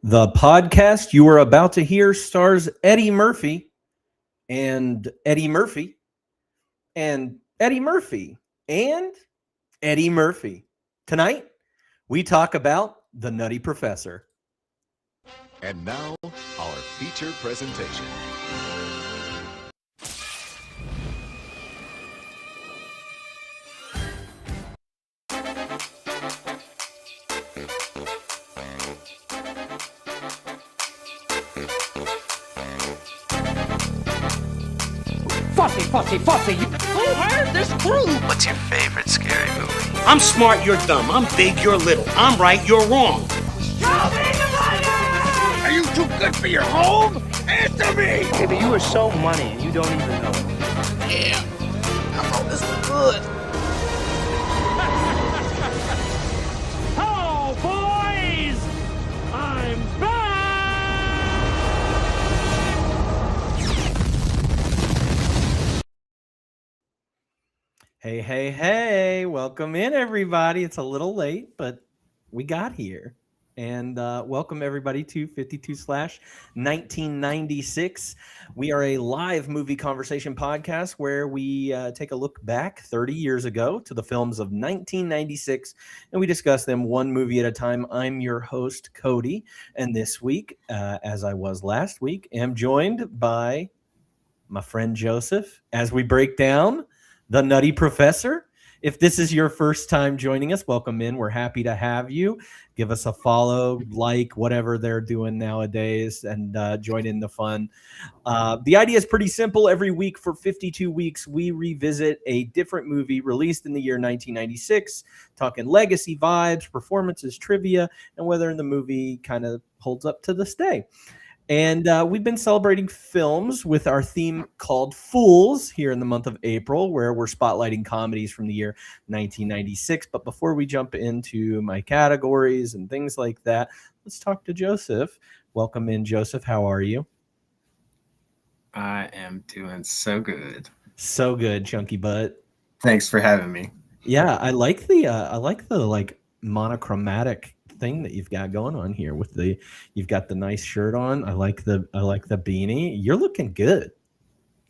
The podcast you are about to hear stars Eddie Murphy and Eddie Murphy and Eddie Murphy and Eddie Murphy. Tonight, we talk about the Nutty Professor. And now, our feature presentation. Fussy. Who hired this crew? What's your favorite scary movie? I'm smart, you're dumb. I'm big, you're little. I'm right, you're wrong. Show me the money! Are you too good for your home? Answer me! Baby, you are so money and you don't even know it. Yeah, I thought this was good. Hello, boys! I'm back! Hey. Welcome in, everybody. It's a little late, but we got here. And welcome, everybody, to 52/1996. We are a live movie conversation podcast where we take a look back 30 years ago to the films of 1996, and we discuss them one movie at a time. I'm your host, Cody, and this week, as I was last week, am joined by my friend Joseph as we break down the Nutty Professor. If this is your first time joining us, welcome in. We're happy to have you. Give us a follow, like, whatever they're doing nowadays, and join in the fun. The idea is pretty simple. Every week for 52 weeks, we revisit a different movie released in the year 1996, talking legacy vibes, performances, trivia, and whether the movie kind of holds up to this day. And we've been celebrating films with our theme called Fools here in the month of April, where we're spotlighting comedies from the year 1996. But before we jump into my categories and things like that, let's talk to Joseph. Welcome in, Joseph. How are you? I am doing so good. So good, chunky butt. Thanks for having me. Yeah, I like the monochromatic thing that you've got going on here with you've got the nice shirt on. I like the beanie. You're looking good.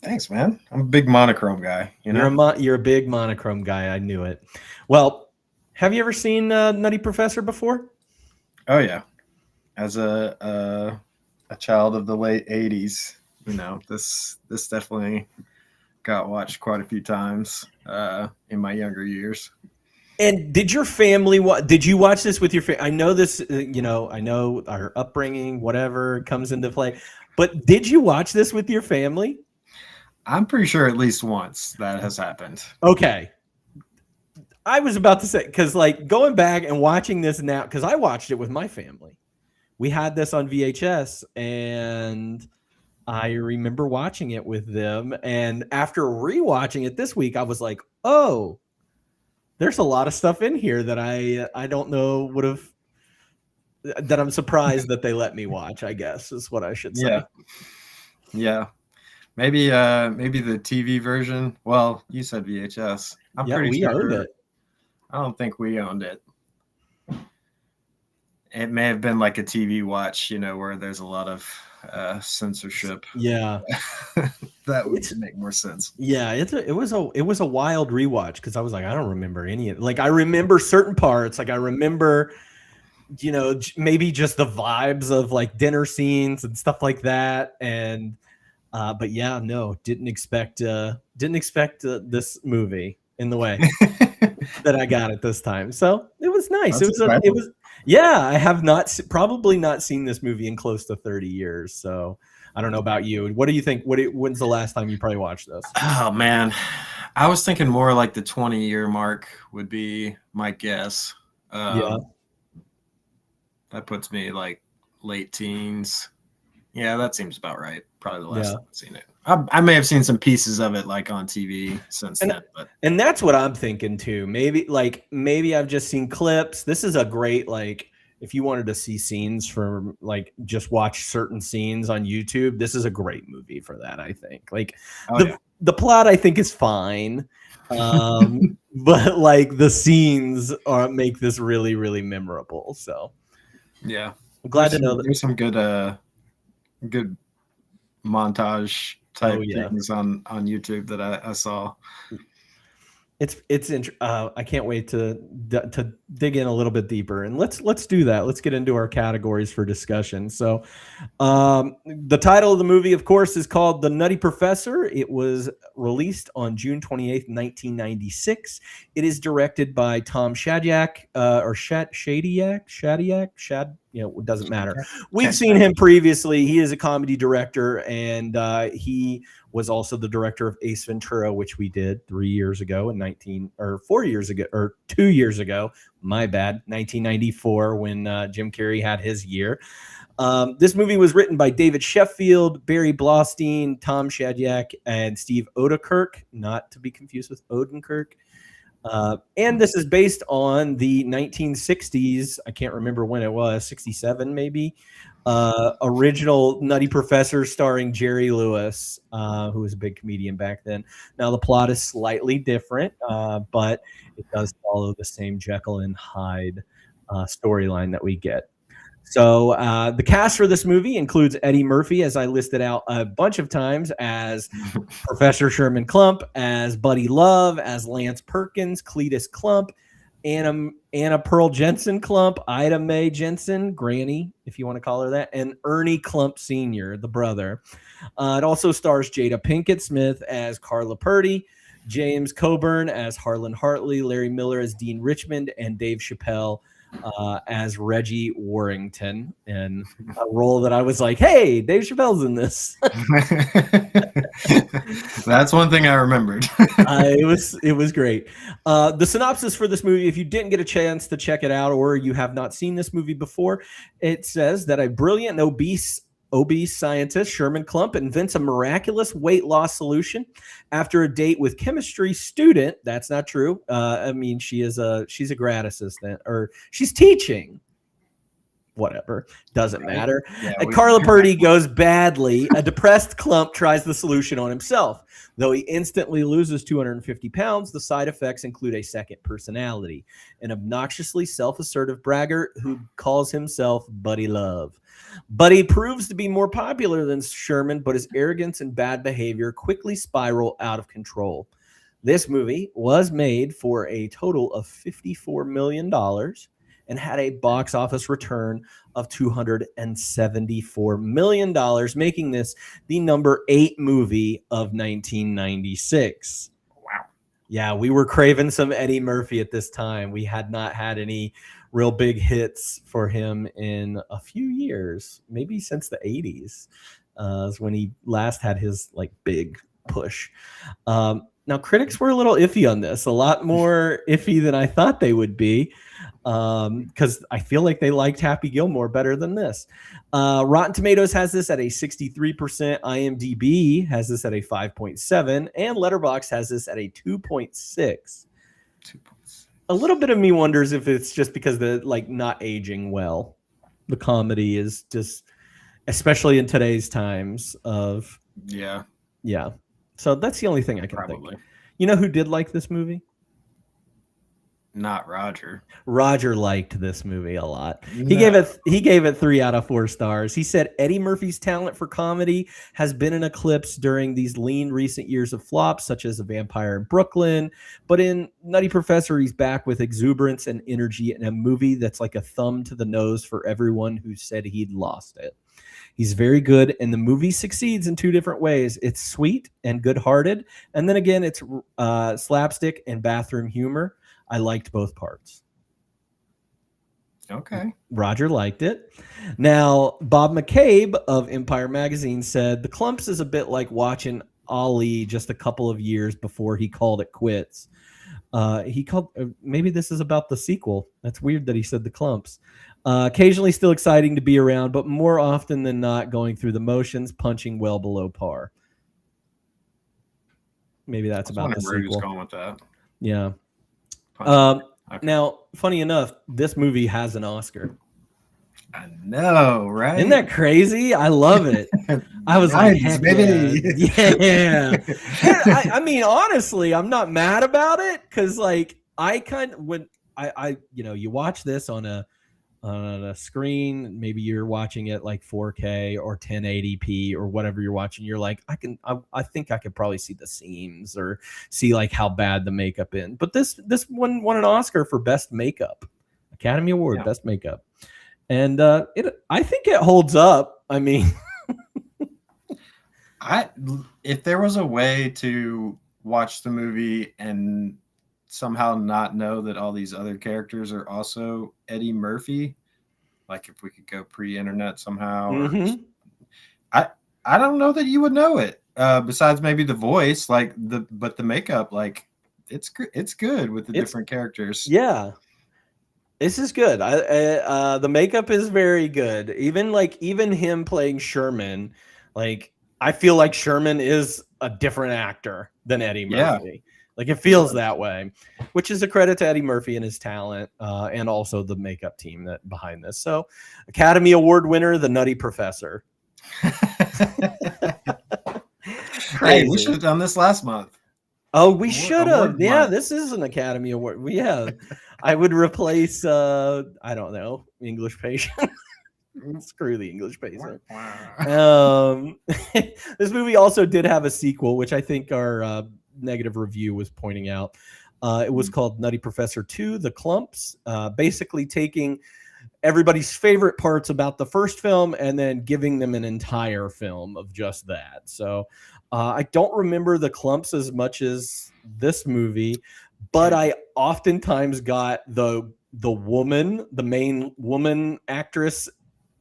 Thanks, man. I'm a big monochrome guy. You're a big monochrome guy. I knew it. Well, have you ever seen Nutty Professor before? Oh yeah, as a child of the late '80s, this definitely got watched quite a few times in my younger years. And did your family did you watch this with your family? I know this, I know our upbringing, whatever comes into play, but did you watch this with your family? I'm pretty sure at least once that has happened. Okay. I was about to say, because going back and watching this now, because I watched it with my family. We had this on VHS, and I remember watching it with them. And after rewatching it this week, I was like, oh, there's a lot of stuff in here that I don't know that I'm surprised that they let me watch, I guess is what I should say. Yeah. Maybe the TV version. Well, you said VHS. I'm pretty sure owned it. I don't think we owned it. It may have been like a TV watch, where there's a lot of censorship. Yeah. That would make more sense. Yeah, it was a wild rewatch because I was like, I don't remember any of it. I remember certain parts. I remember, maybe just the vibes of dinner scenes and stuff like that. And but yeah, no, didn't expect this movie in the way that I got it this time. So it was nice. I have probably not seen this movie in close to 30 years. So I don't know about you. What do you think? When's the last time you probably watched this? Oh man, I was thinking more like the 20-year mark would be my guess. That puts me late teens. Yeah, that seems about right. Probably the last time I've seen it. I may have seen some pieces of it on TV since then, and that's what I'm thinking too. Maybe I've just seen clips. This is a great if you wanted to see scenes from just watch certain scenes on YouTube, this is a great movie for that. I think the plot I think is fine, but the scenes make this really, really memorable. So yeah. I'm glad to know that. There's some good montage type things on YouTube that I saw. I can't wait to dig in a little bit deeper, and let's do that. Let's get into our categories for discussion. So, the title of the movie, of course, is called The Nutty Professor. It was released on June 28th, 1996. It is directed by Tom Shadyac, it doesn't matter. We've seen him previously. He is a comedy director, and he was also the director of Ace Ventura, which we did 2 years ago, my bad, 1994, when Jim Carrey had his year. This movie was written by David Sheffield, Barry Blaustein, Tom Shadyac, and Steve Odenkirk, not to be confused with Odenkirk. And this is based on the 1960s, I can't remember when it was, 67 maybe, original Nutty Professor starring Jerry Lewis, who was a big comedian back then. Now, the plot is slightly different, but it does follow the same Jekyll and Hyde storyline that we get. So the cast for this movie includes Eddie Murphy, as I listed out a bunch of times, as Professor Sherman Klump, as Buddy Love, as Lance Perkins, Cletus Klump, Anna Pearl Jensen Klump, Ida Mae Jensen, Granny, if you want to call her that, and Ernie Klump Sr., the brother. It also stars Jada Pinkett Smith as Carla Purdy, James Coburn as Harlan Hartley, Larry Miller as Dean Richmond, and Dave Chappelle as Reggie Warrington, in a role that I was like, hey, Dave Chappelle's in this. That's one thing I remembered. It was great. The synopsis for this movie, if you didn't get a chance to check it out or you have not seen this movie before, it says that a brilliant obese scientist, Sherman Klump, invents a miraculous weight loss solution after a date with chemistry student. That's not true. She's a grad assistant, or she's teaching. Whatever, doesn't matter. Yeah, Carla Purdy goes badly. A depressed Klump tries the solution on himself. Though he instantly loses 250 pounds, the side effects include a second personality, an obnoxiously self-assertive braggart who calls himself Buddy Love. Buddy proves to be more popular than Sherman, but his arrogance and bad behavior quickly spiral out of control. This movie was made for a total of $54 million and had a box office return of $274 million, making this the number 8 movie of 1996. Wow. Yeah, we were craving some Eddie Murphy at this time. We had not had any real big hits for him in a few years, maybe since the 80s, is when he last had his big push. Now, critics were a little iffy on this, a lot more iffy than I thought they would be, because I feel like they liked Happy Gilmore better than this. Rotten Tomatoes has this at a 63%, IMDb has this at a 5.7, and Letterboxd has this at a 2.6. A little bit of me wonders if it's just because the not aging well. The comedy is just, especially in today's times of yeah. So that's the only thing I can think of. You know who did like this movie? Not Roger. Roger liked this movie a lot. He gave it 3 out of 4 stars. He said Eddie Murphy's talent for comedy has been an eclipse during these lean recent years of flops, such as A Vampire in Brooklyn. But in Nutty Professor, he's back with exuberance and energy in a movie that's like a thumb to the nose for everyone who said he'd lost it. He's very good, and the movie succeeds in 2 different ways. It's sweet and good-hearted, and then again, it's slapstick and bathroom humor. I liked both parts. Okay. Roger liked it. Now, Bob McCabe of Empire Magazine said, the Klumps is a bit like watching Ali just a couple of years before he called it quits. Maybe this is about the sequel. That's weird that he said the Klumps. Occasionally still exciting to be around, but more often than not going through the motions, punching well below par. Maybe that's about the sequel. Where going with that. Yeah. Okay. Now, funny enough, this movie has an Oscar. I know, right? Isn't that crazy? I love it. I was nice, like, baby. Yeah. I mean, honestly, I'm not mad about it because, you watch this on a on a screen. Maybe you're watching it like 4K or 1080p or whatever you're watching. You're like, I think I could probably see the seams or see like how bad the makeup in. But this one won an Oscar for best makeup, Academy Award best makeup, and I think it holds up. I mean, if there was a way to watch the movie and somehow not know that all these other characters are also Eddie Murphy, like if we could go pre-internet somehow, or I don't know that you would know it. Besides maybe the voice, but the makeup, like it's good with the different characters. Yeah, this is good. The makeup is very good. Even him playing Sherman, like I feel like Sherman is a different actor than Eddie Murphy. Like it feels that way, which is a credit to Eddie Murphy and his talent, and also the makeup team that behind this. So, Academy Award winner, the Nutty Professor. Hey, we should have done this last month. Oh, we should have. Yeah, this is an Academy Award. I would replace I don't know, English patient. Screw the English patient. This movie also did have a sequel, which I think our negative review was pointing out. It was called Nutty Professor 2, The Clumps, basically taking everybody's favorite parts about the first film and then giving them an entire film of just that. So I don't remember The Clumps as much as this movie, but I oftentimes got the main woman actress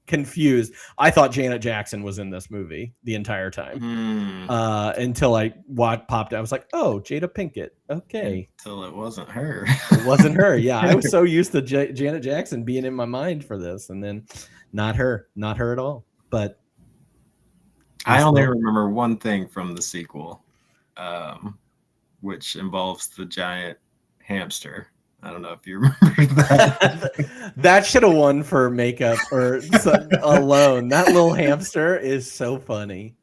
confused. I thought Janet Jackson was in this movie the entire time until I popped out. I was like, oh, Jada Pinkett. Okay. Until it wasn't her. It wasn't her. Yeah, I was so used to Janet Jackson being in my mind for this, and then not her at all. But I only remember one thing from the sequel, which involves the giant hamster. I don't know if you remember that. That should have won for makeup or alone. That little hamster is so funny.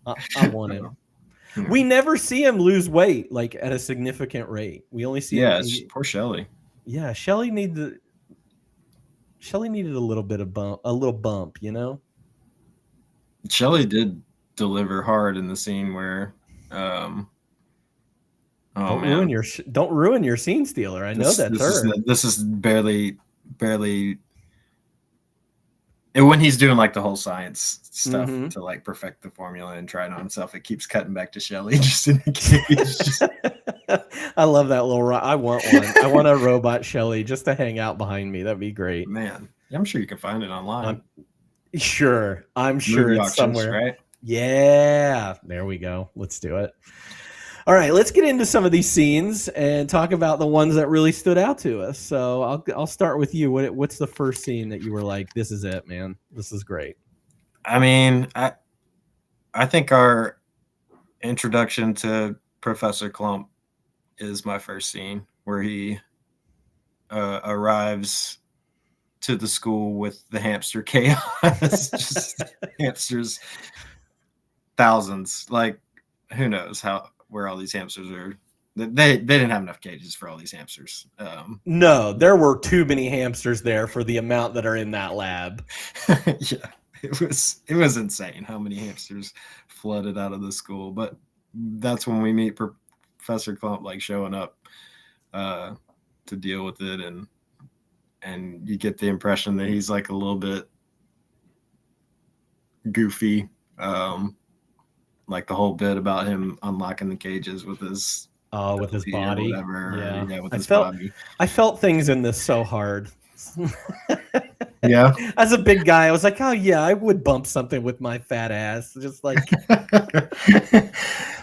I want him. We never see him lose weight like at a significant rate. We only see him. Poor Shelley. Yeah, Shelley needed a little bit of bump, you know. Shelley did deliver hard in the scene where don't ruin your scene stealer. I know that's her. This is barely and when he's doing like the whole science stuff to like perfect the formula and try it on himself, it keeps cutting back to Shelley just in the cage. I love that little I want one. I want a robot Shelley just to hang out behind me. That'd be great. Man, I'm sure you can find it online. I'm sure Movie it's auctions, somewhere. right? Yeah, there we go. Let's do it. All right, let's get into some of these scenes and talk about the ones that really stood out to us. So I'll start with you. What's the first scene that you were like, this is it, man? This is great. I mean, I think our introduction to Professor Clump is my first scene where he arrives to the school with the hamster chaos. Just hamsters, thousands. Like, who knows where all these hamsters are. They didn't have enough cages for all these hamsters. No, there were too many hamsters there for the amount that are in that lab. Yeah, it was insane how many hamsters flooded out of the school. But that's when we meet Professor Clump, like showing up to deal with it, and you get the impression that he's like a little bit goofy. Like the whole bit about him unlocking the cages with his body, with his body. I felt things in this so hard. Yeah, as a big guy, I was like, oh yeah, I would bump something with my fat ass, just like.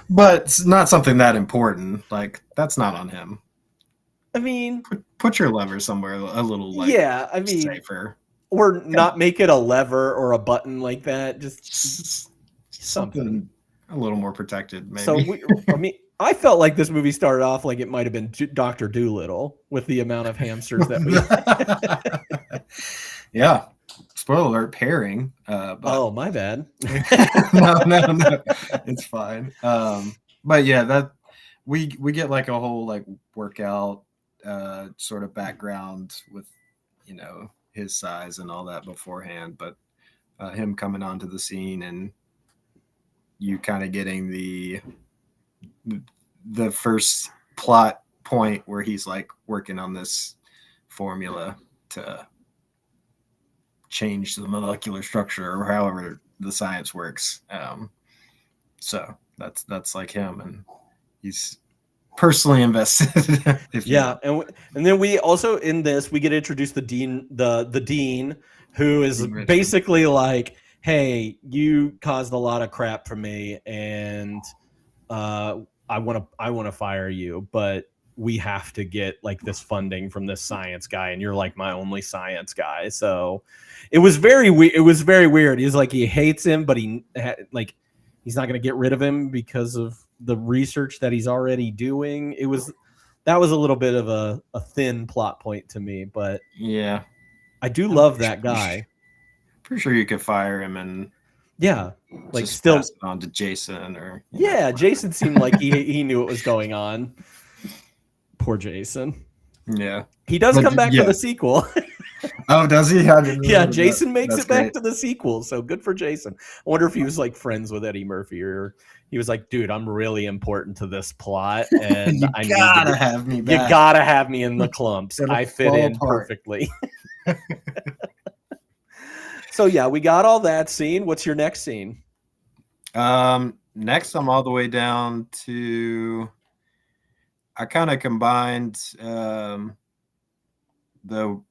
But it's not something that important. Like that's not on him. I mean, put your lever somewhere a little safer, or not make it a lever or a button like that. Just something a little more protected, maybe. So I felt like this movie started off like it might have been Dr. Dolittle with the amount of hamsters that we. Yeah. Spoiler alert, pairing. Oh, my bad. No, it's fine. But yeah, that we get like a whole like workout sort of background with his size and all that beforehand, but him coming onto the scene and you kind of getting the first plot point where he's like working on this formula to change the molecular structure or however the science works. So that's like him, and he's personally invested. And then we also in this we get introduced the dean, the dean, who is basically like, hey, you caused a lot of crap for me, and I want to fire you, but we have to get like this funding from this science guy, and you're like my only science guy. So it was very weird. It was very weird. He's like, he hates him, but he's not going to get rid of him because of the research that he's already doing. That was a little bit of a thin plot point to me, but yeah, I do love that guy. Pretty sure you could fire him and like just still pass it on to Jason or Jason seemed like he knew what was going on. Poor Jason. Yeah, he does come back for the sequel. Oh, does he? Yeah, Jason makes it back to the sequel, so good for Jason. I wonder if he was like friends with Eddie Murphy, or he was like, dude, I'm really important to this plot, and you gotta have me back. You gotta have me in the clumps. I fit in perfectly. So yeah, we got all that scene. What's your next scene? Next I'm all the way down to, I kind of combined the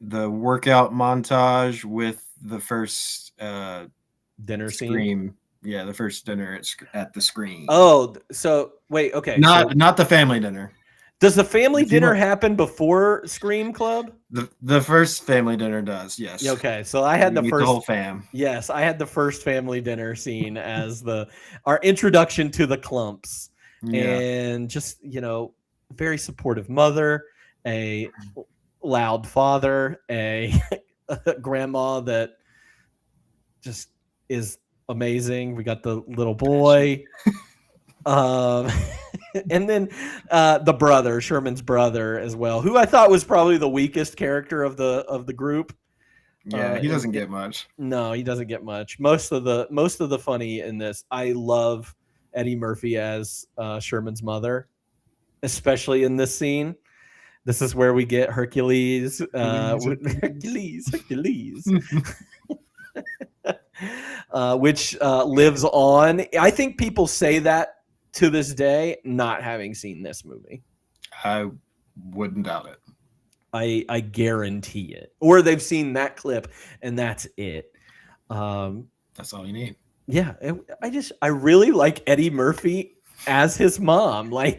workout montage with the first dinner scene. Scene. Yeah, the first dinner at the screen. Oh, so wait, okay. Not the family dinner. Does the family dinner happen before Scream Club? The first family dinner does, yes. Okay, so I had the whole fam. Yes, I had the first family dinner scene as our introduction to the Clumps, and just very supportive mother, a loud father, a grandma that just is amazing. We got the little boy. And then the brother, Sherman's brother as well, who I thought was probably the weakest character of the group. Yeah, he doesn't get much. No, he doesn't get much. Most of the funny in this. I love Eddie Murphy as Sherman's mother, especially in this scene. This is where we get Hercules. Hercules. Which lives on. I think people say that to this day, not having seen this movie. I wouldn't doubt it. I guarantee it. Or they've seen that clip and that's it. That's all you need. Yeah, I really like Eddie Murphy as his mom. I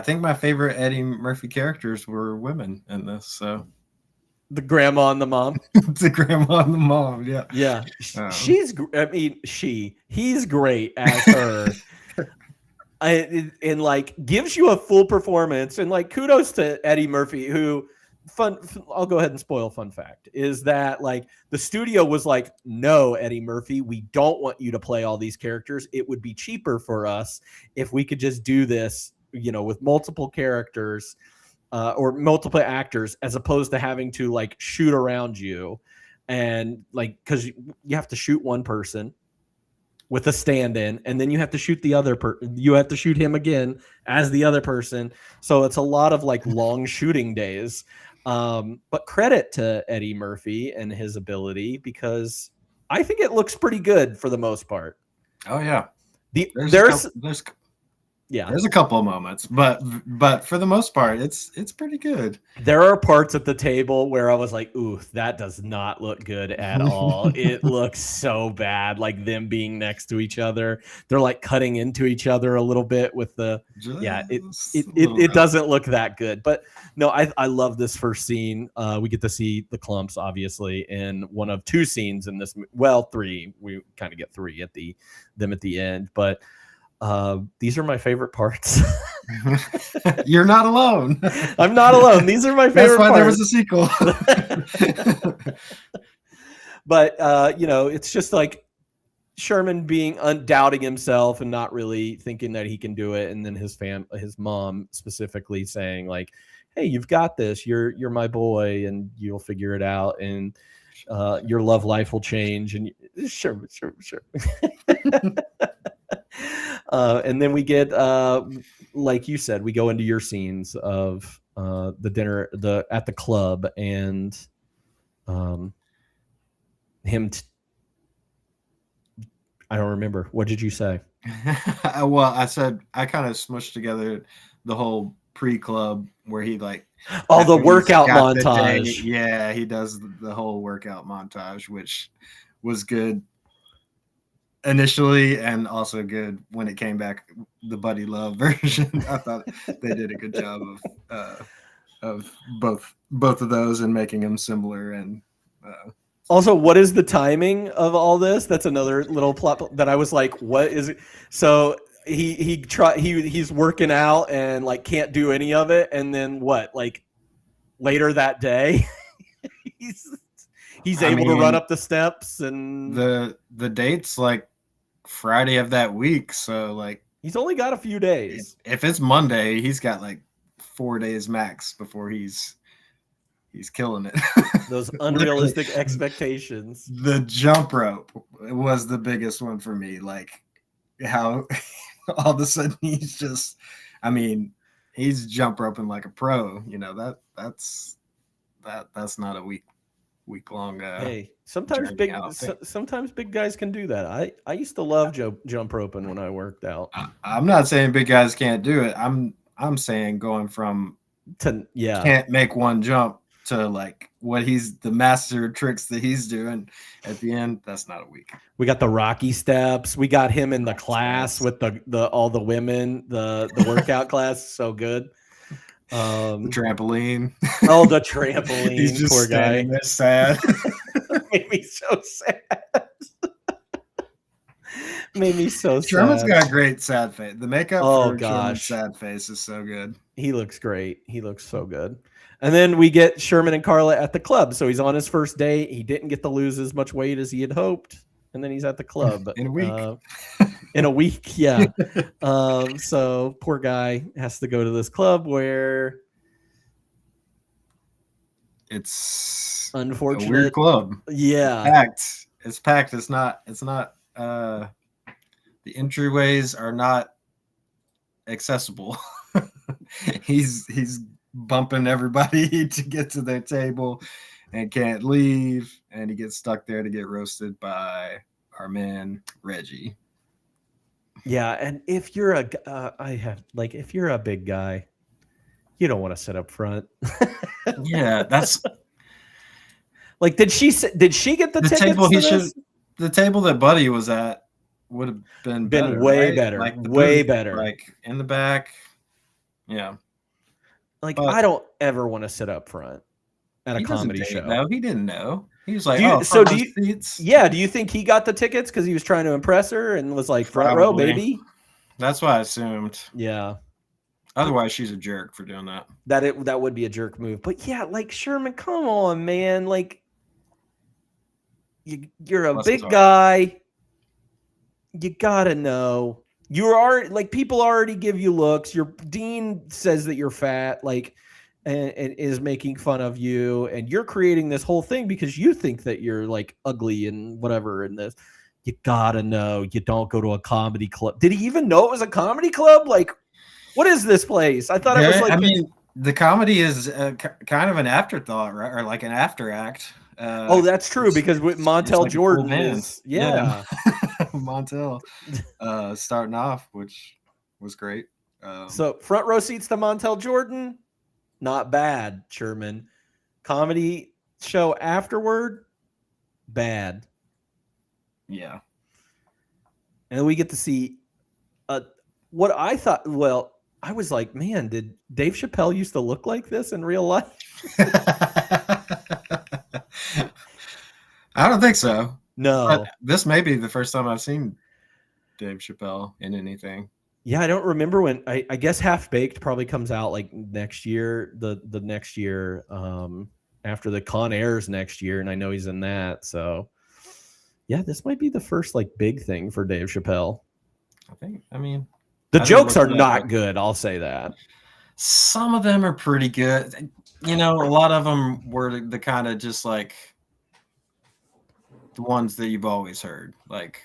think my favorite Eddie Murphy characters were women in this. So the grandma and the mom. The grandma and the mom. Yeah. Yeah. He's great as her. And like gives you a full performance, and like kudos to Eddie Murphy, who I'll go ahead and spoil fun fact is that like the studio was like, no, Eddie Murphy, we don't want you to play all these characters. It would be cheaper for us if we could just do this, with multiple characters. Or multiple actors, as opposed to having to like shoot around you, and like because you have to shoot one person with a stand-in, and then you have to shoot the other you have to shoot him again as the other person. So it's a lot of like long shooting days. But credit to Eddie Murphy and his ability, because I think it looks pretty good for the most part. Oh yeah, there's a couple of moments, but for the most part, it's pretty good. There are parts at the table where I was like, ooh, that does not look good at all. It looks so bad, like them being next to each other. They're like cutting into each other a little bit with it doesn't look that good. But no, I love this first scene. We get to see the Clumps, obviously, in one of two scenes in this. Well, three. We kind of get three at the end, but these are my favorite parts. You're not alone. I'm not alone. These are my favorite parts. That's why parts. There was a sequel. But it's just like Sherman being undoubting himself and not really thinking that he can do it, and then his mom specifically saying like, hey, you've got this. You're my boy, and you'll figure it out, and your love life will change. And sure. And then we get, like you said, we go into your scenes of the dinner, at the club, and him. I don't remember. What did you say? Well, I said I kind of smushed together the whole pre-club where he like Oh, the after he's workout got the day, montage. yeah, he does the whole workout montage, which was good initially and also good when it came back, the Buddy Love version. I thought they did a good job of both of those and making them similar. And Also, what is the timing of all this? That's another little plot that I was like, what is it? So he's working out and like can't do any of it, and then what? Like later that day, he's able to run up the steps, and the date's like Friday of that week, so like he's only got a few days. If it's Monday, he's got like 4 days max before he's killing it. Those unrealistic expectations. The jump rope was the biggest one for me. Like how all of a sudden he's just, I mean, he's jump roping like a pro. You know, that's not a week long. Hey, sometimes big guys can do that. I used to love jump roping when I worked out. I'm not saying big guys can't do it. I'm saying going from can't make one jump to like what he's the master tricks that he's doing at the end. That's not a week. We got the Rocky steps. We got him in the class with the all the women. The workout class, so good. The trampoline. Oh, the trampoline. He's just poor guy. There sad. Made me so sad. Made me so sad. Sherman's got a great sad face. The makeup for Sherman's sad face is so good. He looks great. He looks so good. And then we get Sherman and Carla at the club. So he's on his first date. He didn't get to lose as much weight as he had hoped. And then he's at the club. In a week. In a week, yeah. So poor guy has to go to this club where it's unfortunate. A weird club. Yeah. It's packed. It's not the entryways are not accessible. He's bumping everybody to get to their table and can't leave, and he gets stuck there to get roasted by our man Reggie. Yeah, and if you're if you're a big guy, you don't want to sit up front. Yeah, that's like did she get the tickets table to this? The table that Buddy was at would have been better, way right? better, like way better, like in the back. Yeah, like I don't ever want to sit up front at a comedy show. No, he didn't know. He was like, seats. Yeah, do you think he got the tickets because he was trying to impress her and was like front row, baby? That's what I assumed. Yeah. Otherwise, she's a jerk for doing that. That would be a jerk move. But yeah, like Sherman, come on, man. Like you're a big guy. You gotta know. You are like people already give you looks. Your dean says that you're fat, like, and is making fun of you, and you're creating this whole thing because you think that you're like ugly and whatever. And this, you gotta know. You don't go to a comedy club. Did he even know it was a comedy club? Like, what is this place? I thought it was like. I mean, the comedy is kind of an afterthought, right? Or like an after act. Oh, that's true because with Montel like Jordan is Montel starting off, which was great. So front row seats to Montel Jordan, not bad. Sherman, comedy show afterward, bad. Yeah, and we get to see what I thought. Well, I was like, man, did Dave Chappelle used to look like this in real life? I don't think so. No. But this may be the first time I've seen Dave Chappelle in anything. Yeah, I don't remember when. I guess Half Baked probably comes out like next year, the next year, after the Con Airs next year, and I know he's in that. So, yeah, this might be the first like big thing for Dave Chappelle. I mean, the jokes are not good. I'll say that. Some of them are pretty good. You know, a lot of them were the kind of just like the ones that you've always heard. Like,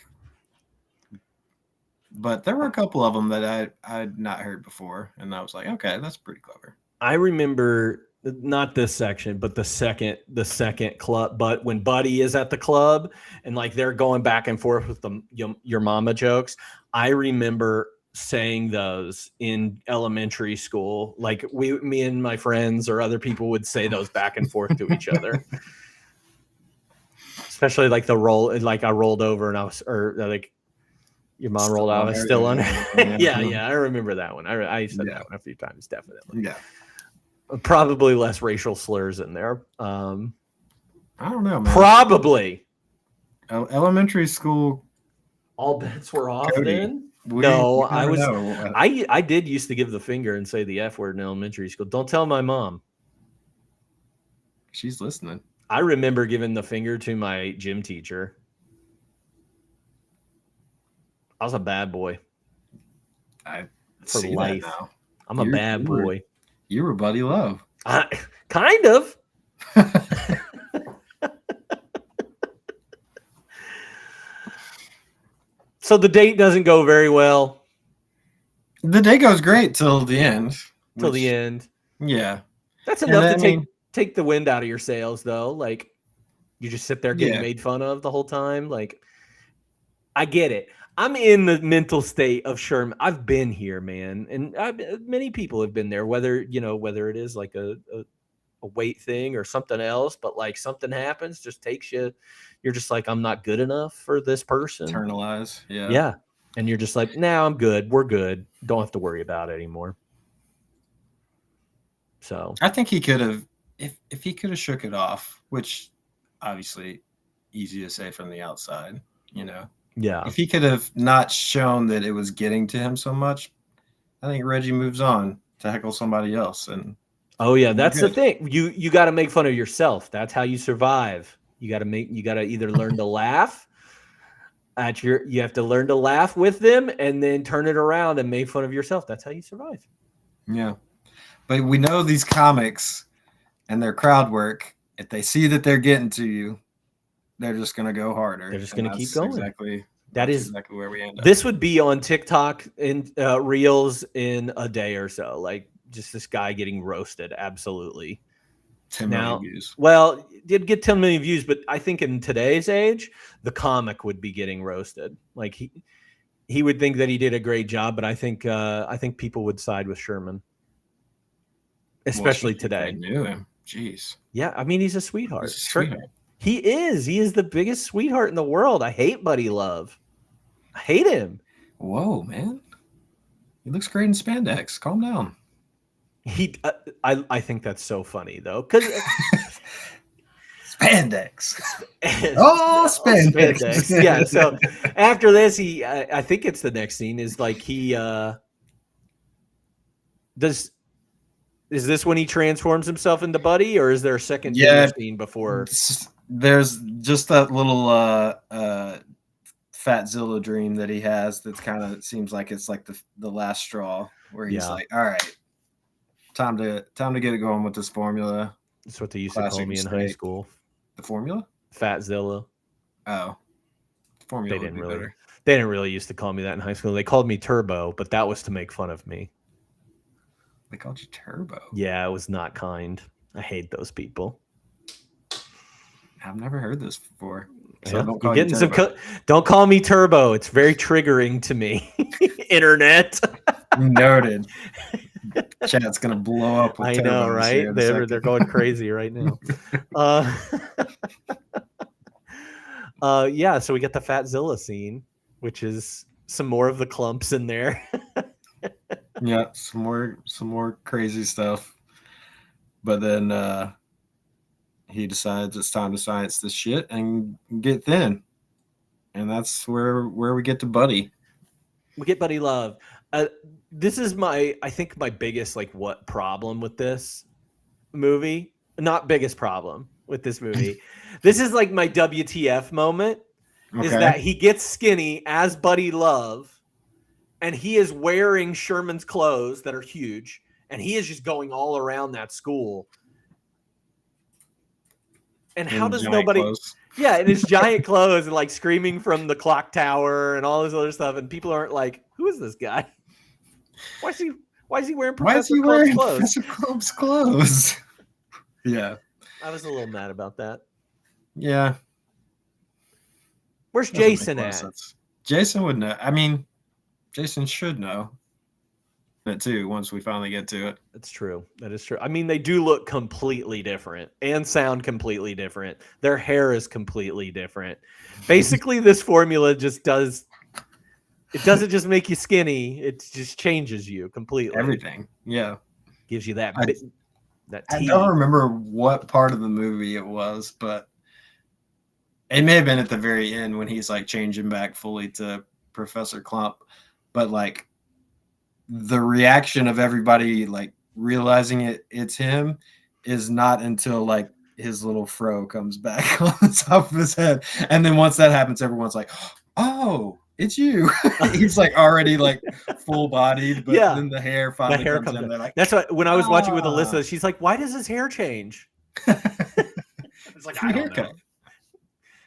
but there were a couple of them that I'd not heard before, and I was like, okay, that's pretty clever. I remember not this section, but the second club. But when Buddy is at the club and like they're going back and forth with the your mama jokes, I remember saying those in elementary school. Like me and my friends or other people would say those back and forth to each other. Especially like the roll, like I rolled over and I was, or like your mom rolled out. I was still on. Yeah. I remember that one. I said that one a few times, definitely. Yeah. Probably less racial slurs in there. I don't know, man. Probably. Elementary school. All bets were off Cody, then. I did used to give the finger and say the F word in elementary school. Don't tell my mom. She's listening. I remember giving the finger to my gym teacher. I was a bad boy. I for see life. that now. I'm a bad boy. You were Buddy Love. Kind of. So the date doesn't go very well. The day goes great till the end. Till the end. Yeah. That's enough to take the wind out of your sails, though. Like, you just sit there getting made fun of the whole time. Like, I get it. I'm in the mental state of Sherman. I've been here, man, and many people have been there. Whether it is like a weight thing or something else, but like something happens, just takes you. You're just like, I'm not good enough for this person. Internalize, yeah, and you're just like, nah, I'm good. We're good. Don't have to worry about it anymore. So I think he could have, if he could have shook it off, which obviously easy to say from the outside, you know. Yeah. If he could have not shown that it was getting to him so much, I think Reggie moves on to heckle somebody else. And oh yeah, that's the thing. You got to make fun of yourself. That's how you survive. You got to either learn to laugh you have to learn to laugh with them and then turn it around and make fun of yourself. That's how you survive. Yeah. But we know these comics and their crowd work, if they see that they're getting to you, they're just going to go harder. They're just going to keep going. That's exactly where we end up. This would be on TikTok and Reels in a day or so. Like just this guy getting roasted. Absolutely. 10 million views. Well, it did get 10 million views, but I think in today's age, the comic would be getting roasted. Like he would think that he did a great job, but I think people would side with Sherman, especially today. I knew him. Jeez. Yeah, I mean he's a sweetheart. He's a sweetheart. He is. He is the biggest sweetheart in the world. I hate Buddy Love. I hate him. Whoa, man. He looks great in spandex. Calm down. I think that's so funny though, because spandex. Spandex. Yeah. So after this, I think it's the next scene is like he does. Is this when he transforms himself into Buddy, or is there a second scene before? There's just that little Fatzilla dream that he has. That's kind of seems like it's like the last straw where he's like, all right. Time to get it going with this formula. That's what they used to call me in high school. The formula? Fatzilla. Oh. Formula. They didn't really used to call me that in high school. They called me Turbo, but that was to make fun of me. They called you Turbo? Yeah, it was not kind. I hate those people. I've never heard this before. So yeah, don't call me Turbo. It's very triggering to me. Internet. Noted. Chat's gonna blow up. I know, right? They're going crazy right now. Yeah. So we get the Fatzilla scene, which is some more of the clumps in there. Yeah, some more crazy stuff. But then he decides it's time to science this shit and get thin, and that's where we get to Buddy. We get Buddy Love. This is I think my biggest what problem with this movie. Not biggest problem with this movie. This is like my WTF moment. Okay. Is that he gets skinny as Buddy Love, and he is wearing Sherman's clothes that are huge, and he is just going all around that school. And how In does giant nobody? clothes. Yeah, in his giant clothes and like screaming from the clock tower and all this other stuff, and people aren't like, "Who is this guy? Why is he wearing Why is Professor he Club's wearing clothes?" Professor Club's clothes? Yeah. I was a little mad about that. Yeah. Where's Doesn't make Jason a lot of at? sense. Jason would know. I mean, Jason should know it too once we finally get to it. That's true. That is true. I mean, they do look completely different and sound completely different. Their hair is completely different. Basically, this formula just does. It doesn't just make you skinny. It just changes you completely. Everything. Yeah. Gives you that I- bit, that I tea. don't remember what part of the movie it was, but it may have been at the very end when he's like changing back fully to Professor Clump. But like the reaction of everybody like realizing it's him is not until like his little fro comes back on the top of his head. And then once that happens, everyone's like, oh, it's you. He's like already like full bodied, but Yeah. then the hair finally hair comes comes in. in. They're like, That's what when I was watching with "Ah." Alyssa, she's like, "Why does his hair change?" It's like, Free I don't know. haircut.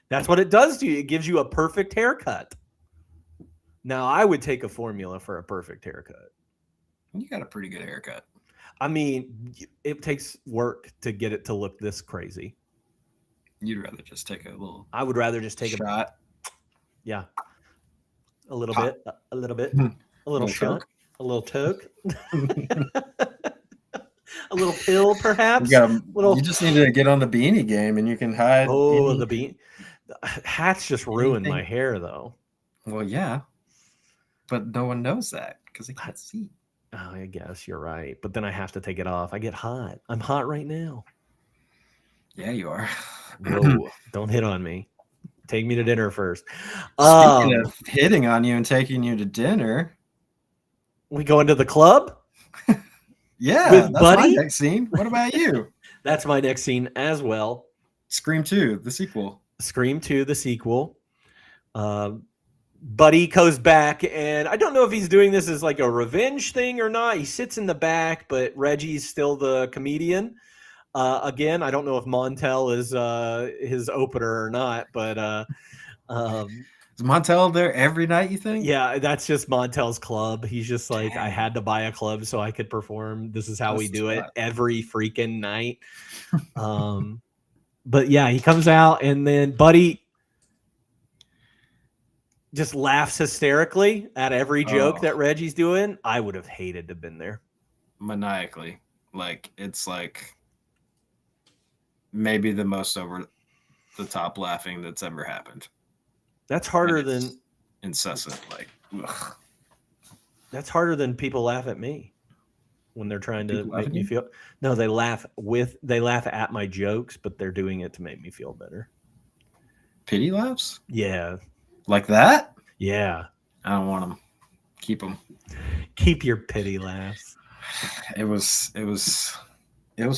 That's what it does to you. It gives you a perfect haircut. Now, I would take a formula for a perfect haircut. You got a pretty good haircut. I mean, it takes work to get it to look this crazy. You'd rather just take a little I would rather just take shot. a little Pop. bit, a little bit, Hmm. a little Little shot, choke. a little toke, a little pill, perhaps. You just need to get on the beanie game, and you can hide. Oh, any- the bean. Hats just ruined my anything. hair, though. Well, yeah, but no one knows that because they can't see. Oh, I guess you're right. But then I have to take it off. I get hot. I'm hot right now. Yeah, you are. Whoa, don't hit on me. Take me to dinner first. Speaking of hitting on you and taking you to dinner, We go into the club? yeah, With that's Buddy? my next scene. What about you? That's my next scene as well. Scream 2, the sequel. Scream 2, the sequel. Buddy goes back, and I don't know if he's doing this as like a revenge thing or not. He sits in the back, but Reggie's still the comedian. Again, I don't know if Montel is his opener or not, but Is Montel there every night, you think? yeah, that's just Montel's club. He's just like, I had to buy a club so I could perform. This is how we That's do it smart. every freaking night. But yeah, he comes out, and then Buddy just laughs hysterically at every joke Oh. that Reggie's doing. I would have hated to have been there. Maniacally. Like, it's like maybe the most over the top laughing that's ever happened. That's harder And than it's incessant. Like, ugh. people laugh at me when they're trying to People laugh make at me you? feel. No, they laugh at my jokes, but they're doing it to make me feel better. Pity laughs? Yeah, Like that? yeah. I don't want them. Keep them. Keep your pity laughs. It was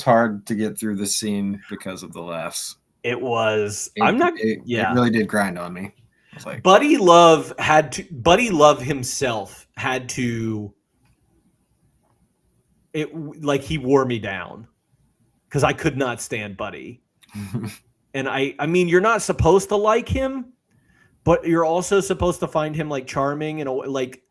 hard to get through this scene because of the laughs. It was. It Yeah. really did grind on me. I was like, Buddy Love himself had to. It like he wore me down because I could not stand Buddy. And I mean, you're not supposed to like him, but you're also supposed to find him like charming and like.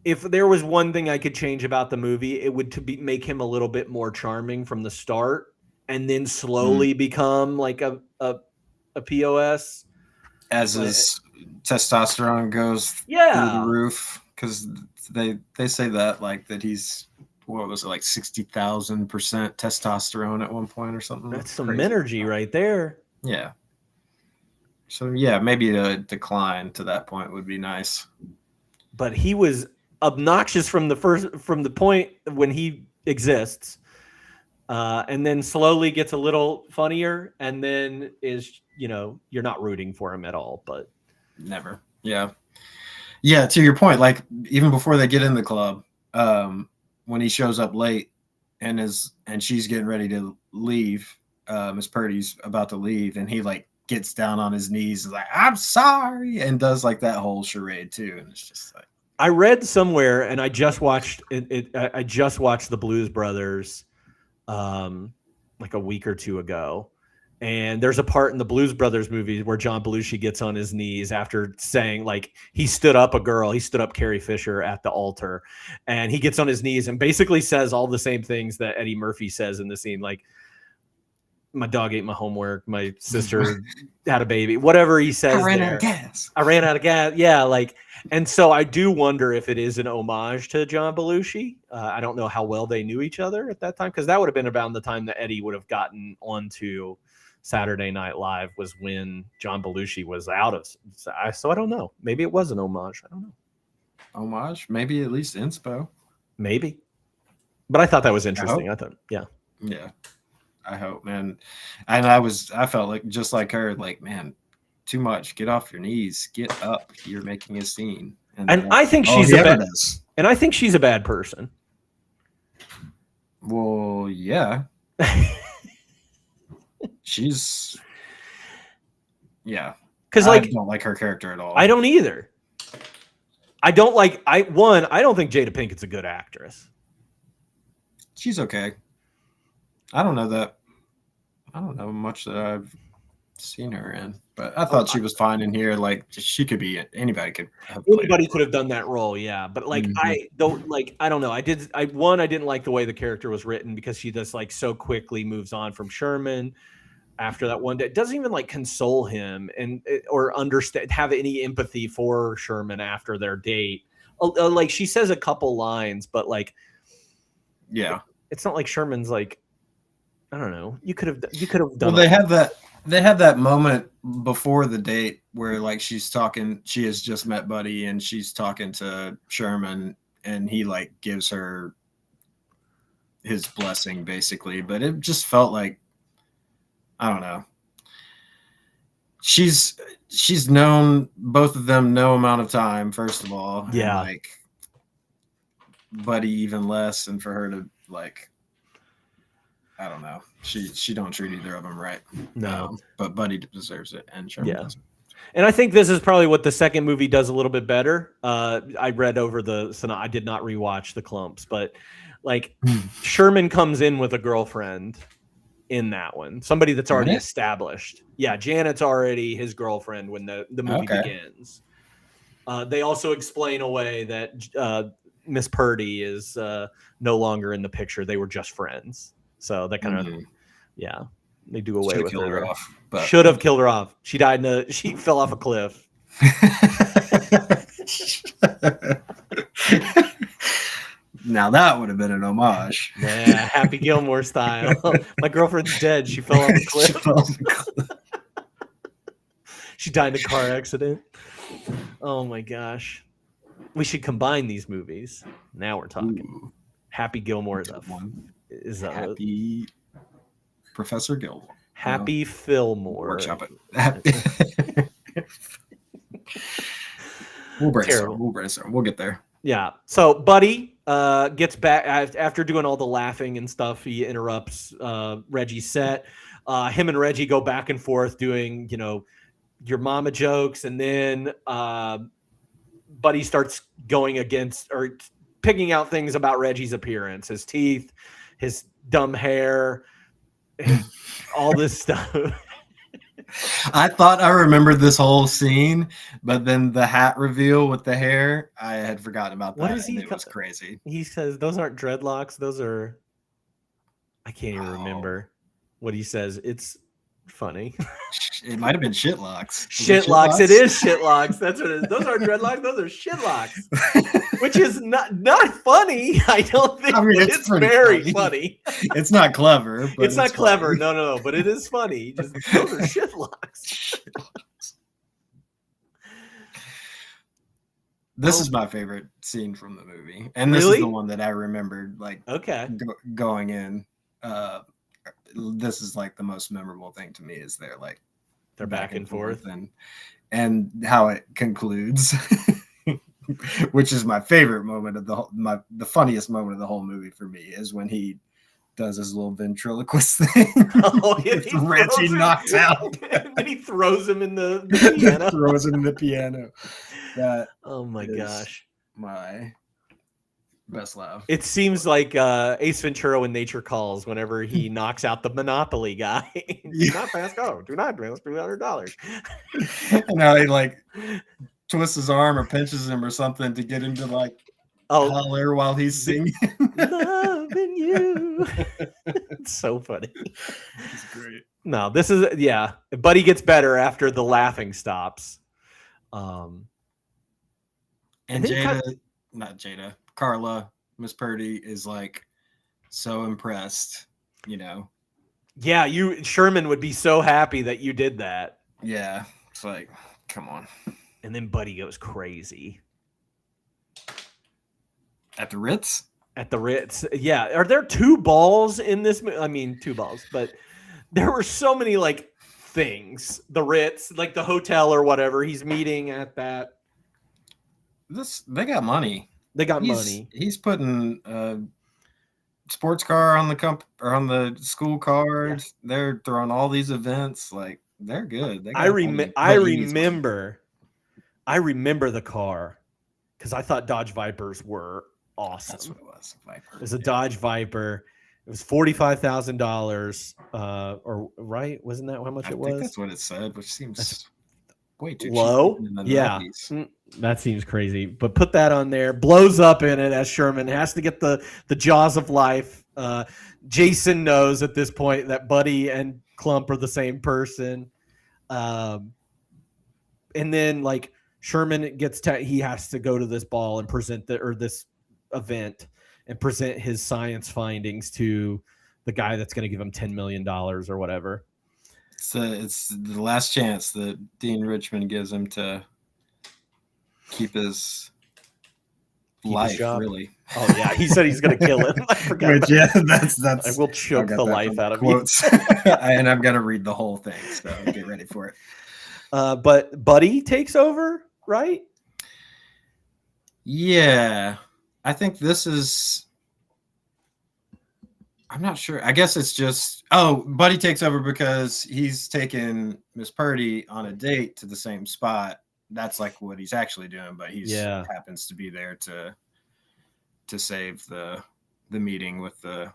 If there was one thing I could change about the movie, it would make him a little bit more charming from the start, and then slowly become like a POS. as his testosterone goes through Yeah, the roof, because they say that like that he's, what was it, like 60,000% testosterone at one point or something. that's some Crazy. energy right there. Yeah. So yeah, maybe a decline to that point would be nice. But he was obnoxious from the point when he exists, and then slowly gets a little funnier, and then is you're not rooting for him at all. But Never. Yeah. Yeah, to your point, like even before they get in the club, when he shows up late and she's getting ready to leave, Miss Purdy's about to leave, and he like gets down on his knees and like, I'm sorry, and does like that whole charade too. And it's just like, I read somewhere, and I just watched it. I just watched the Blues Brothers, like a week or two ago. And there's a part in the Blues Brothers movie where John Belushi gets on his knees after saying, like, he stood up Carrie Fisher at the altar, and he gets on his knees and basically says all the same things that Eddie Murphy says in the scene, like, my dog ate my homework, my sister had a baby, whatever he says. I ran out of gas. I ran out of gas. Yeah, like, and so I do wonder if it is an homage to John Belushi. I don't know how well they knew each other at that time, because that would have been around the time that Eddie would have gotten onto Saturday Night Live, was when John Belushi was out of. So I don't know. Maybe it was an homage. I don't know. Homage? Maybe at least inspo. Maybe. But I thought that was interesting. I thought, yeah. Yeah. I hope, man. And I felt like just like her, like, man, too much. Get off your knees. Get up. You're making a scene. And I think she's a bad person. Well, yeah. She's, yeah. Because, I like, don't like her character at all. I don't either. I don't think Jada Pinkett's a good actress. She's okay. I don't know much that I've seen her in, but I thought she was fine in here. Like, she could be, anybody could have done that role, yeah. But like, I don't know. I didn't like the way the character was written, because she just, like, so quickly moves on from Sherman after that one day. It doesn't even, like, console him or understand, have any empathy for Sherman after their date. Like, she says a couple lines, but, like, yeah, it's not like Sherman's, like, I don't know. You could have done. Well, they have that moment before the date where, like, she's talking. She has just met Buddy, and she's talking to Sherman, and he, like, gives her his blessing, basically. But it just felt like, I don't know. She's known both of them no amount of time, first of all. Yeah. And, like, Buddy even less, and for her to, like, I don't know. She don't treat either of them right. No. But Buddy deserves it, and Sherman doesn't. And I think this is probably what the second movie does a little bit better. I read over I did not rewatch the clumps, but, like, Sherman comes in with a girlfriend in that one. Somebody that's already established. Yeah, Janet's already his girlfriend when the movie begins. They also explain away that Miss Purdy is no longer in the picture. They were just friends. So that kind of, yeah, they do away with her. Should have killed her off. She died she fell off a cliff. Now that would have been an homage. Yeah, Happy Gilmore style. My girlfriend's dead. She fell off a cliff. She died in a car accident. Oh my gosh. We should combine these movies. Now we're talking. Ooh. Happy Gilmore is Happy Professor Gilmore. Happy Fillmore. Workshop it. We'll brainstorm. We'll get there. Yeah. So Buddy gets back after doing all the laughing and stuff. He interrupts Reggie's set. Him and Reggie go back and forth doing, your mama jokes, and then Buddy starts going against or picking out things about Reggie's appearance, his teeth, his dumb hair, all this stuff. I thought I remembered this whole scene, but then the hat reveal with the hair, I had forgotten about that. It was crazy. He says, those aren't dreadlocks. Those are, I can't even remember what he says. It's funny. It might have been shitlocks. Shitlocks. It is shitlocks. That's what it is. Those aren't dreadlocks. Those are shitlocks, which is not funny. I don't think. It's very funny. It's not clever. But it's not clever. No. But it is funny. Just those are shitlocks. This is my favorite scene from the movie, and this is the one that I remembered. Like, going in. This is like the most memorable thing to me is they're back and forth and how it concludes, which is my favorite moment of the funniest moment of the whole movie for me is when he does his little ventriloquist thing. Oh, yeah, Reggie knocked out. And he throws him in the piano. Throws him in the piano. Oh my gosh. my best laugh. It seems like Ace Ventura when Nature Calls, whenever he knocks out the Monopoly guy. Do not pass go. Do not pass $300. And how he like twists his arm or pinches him or something to get him to like holler while he's singing. Loving you. It's so funny. It's great. No, this is Buddy gets better after the laughing stops. And Carla, Miss Purdy is like so impressed, you know. Yeah, Sherman would be so happy that you did that. Yeah, it's like, come on. And then Buddy goes crazy. At the Ritz? At the Ritz. Yeah. Are there 2 balls in this movie? I mean, 2 balls, but there were so many like things. The Ritz, like the hotel or whatever. He's meeting at that. They got money. They got money. He's putting a sports car on the school card. Yeah. They're throwing all these events. Like, they're good. I remember the car because I thought Dodge Vipers were awesome. That's what it was. Viper. It was a Dodge Viper. It was $45,000. Or right? Wasn't that how much it was? I think that's what it said, which seems way too low. Yeah, 90s. That seems crazy. But put that on there. Blows up in it as Sherman has to get the jaws of life. Jason knows at this point that Buddy and Clump are the same person. And then like Sherman he has to go to this ball and present this event and present his science findings to the guy that's going to give him $10 million or whatever. So it's the last chance that Dean Richmond gives him to keep his life, really. Oh yeah, he said he's going to kill him. I forgot. Which, yeah, that's. I will choke the life out of you. And I'm going to read the whole thing, so get ready for it. But Buddy takes over, right? Yeah, I think this is. I'm not sure. I guess it's just Buddy takes over because he's taken Miss Purdy on a date to the same spot. That's like what he's actually doing, but he happens to be there to save the meeting with the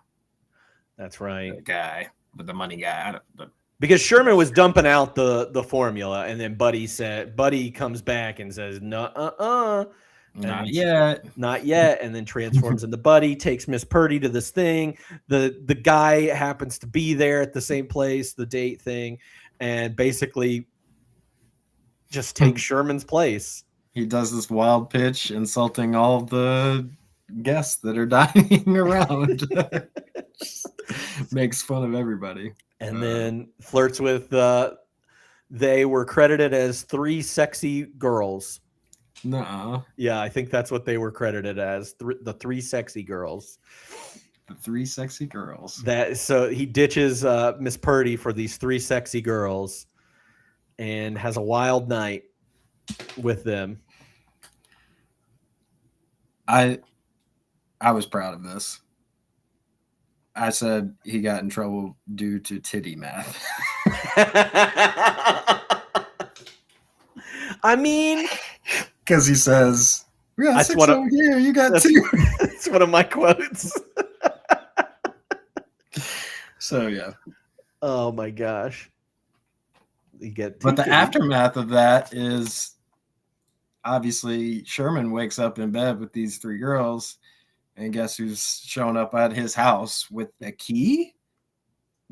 guy, with the money guy. Because Sherman was dumping out the formula, and then Buddy comes back and says, "No, not yet. Not yet," and then transforms into Buddy, takes Miss Purdy to this thing. The guy happens to be there at the same place, the date thing, and basically just takes Sherman's place. He does this wild pitch insulting all the guests that are dining around. Makes fun of everybody. And then flirts with they were credited as 3 sexy girls. Nuh-uh. Yeah, I think that's what they were credited as, the 3 sexy girls. The 3 sexy girls. So he ditches Miss Purdy for these 3 sexy girls and has a wild night with them. I was proud of this. I said he got in trouble due to titty math. I mean, because he says, "We got 6 over here. You got 2." That's one of my quotes. So yeah. Oh my gosh. You get. But the aftermath of that is obviously Sherman wakes up in bed with these 3 girls, and guess who's showing up at his house with a key?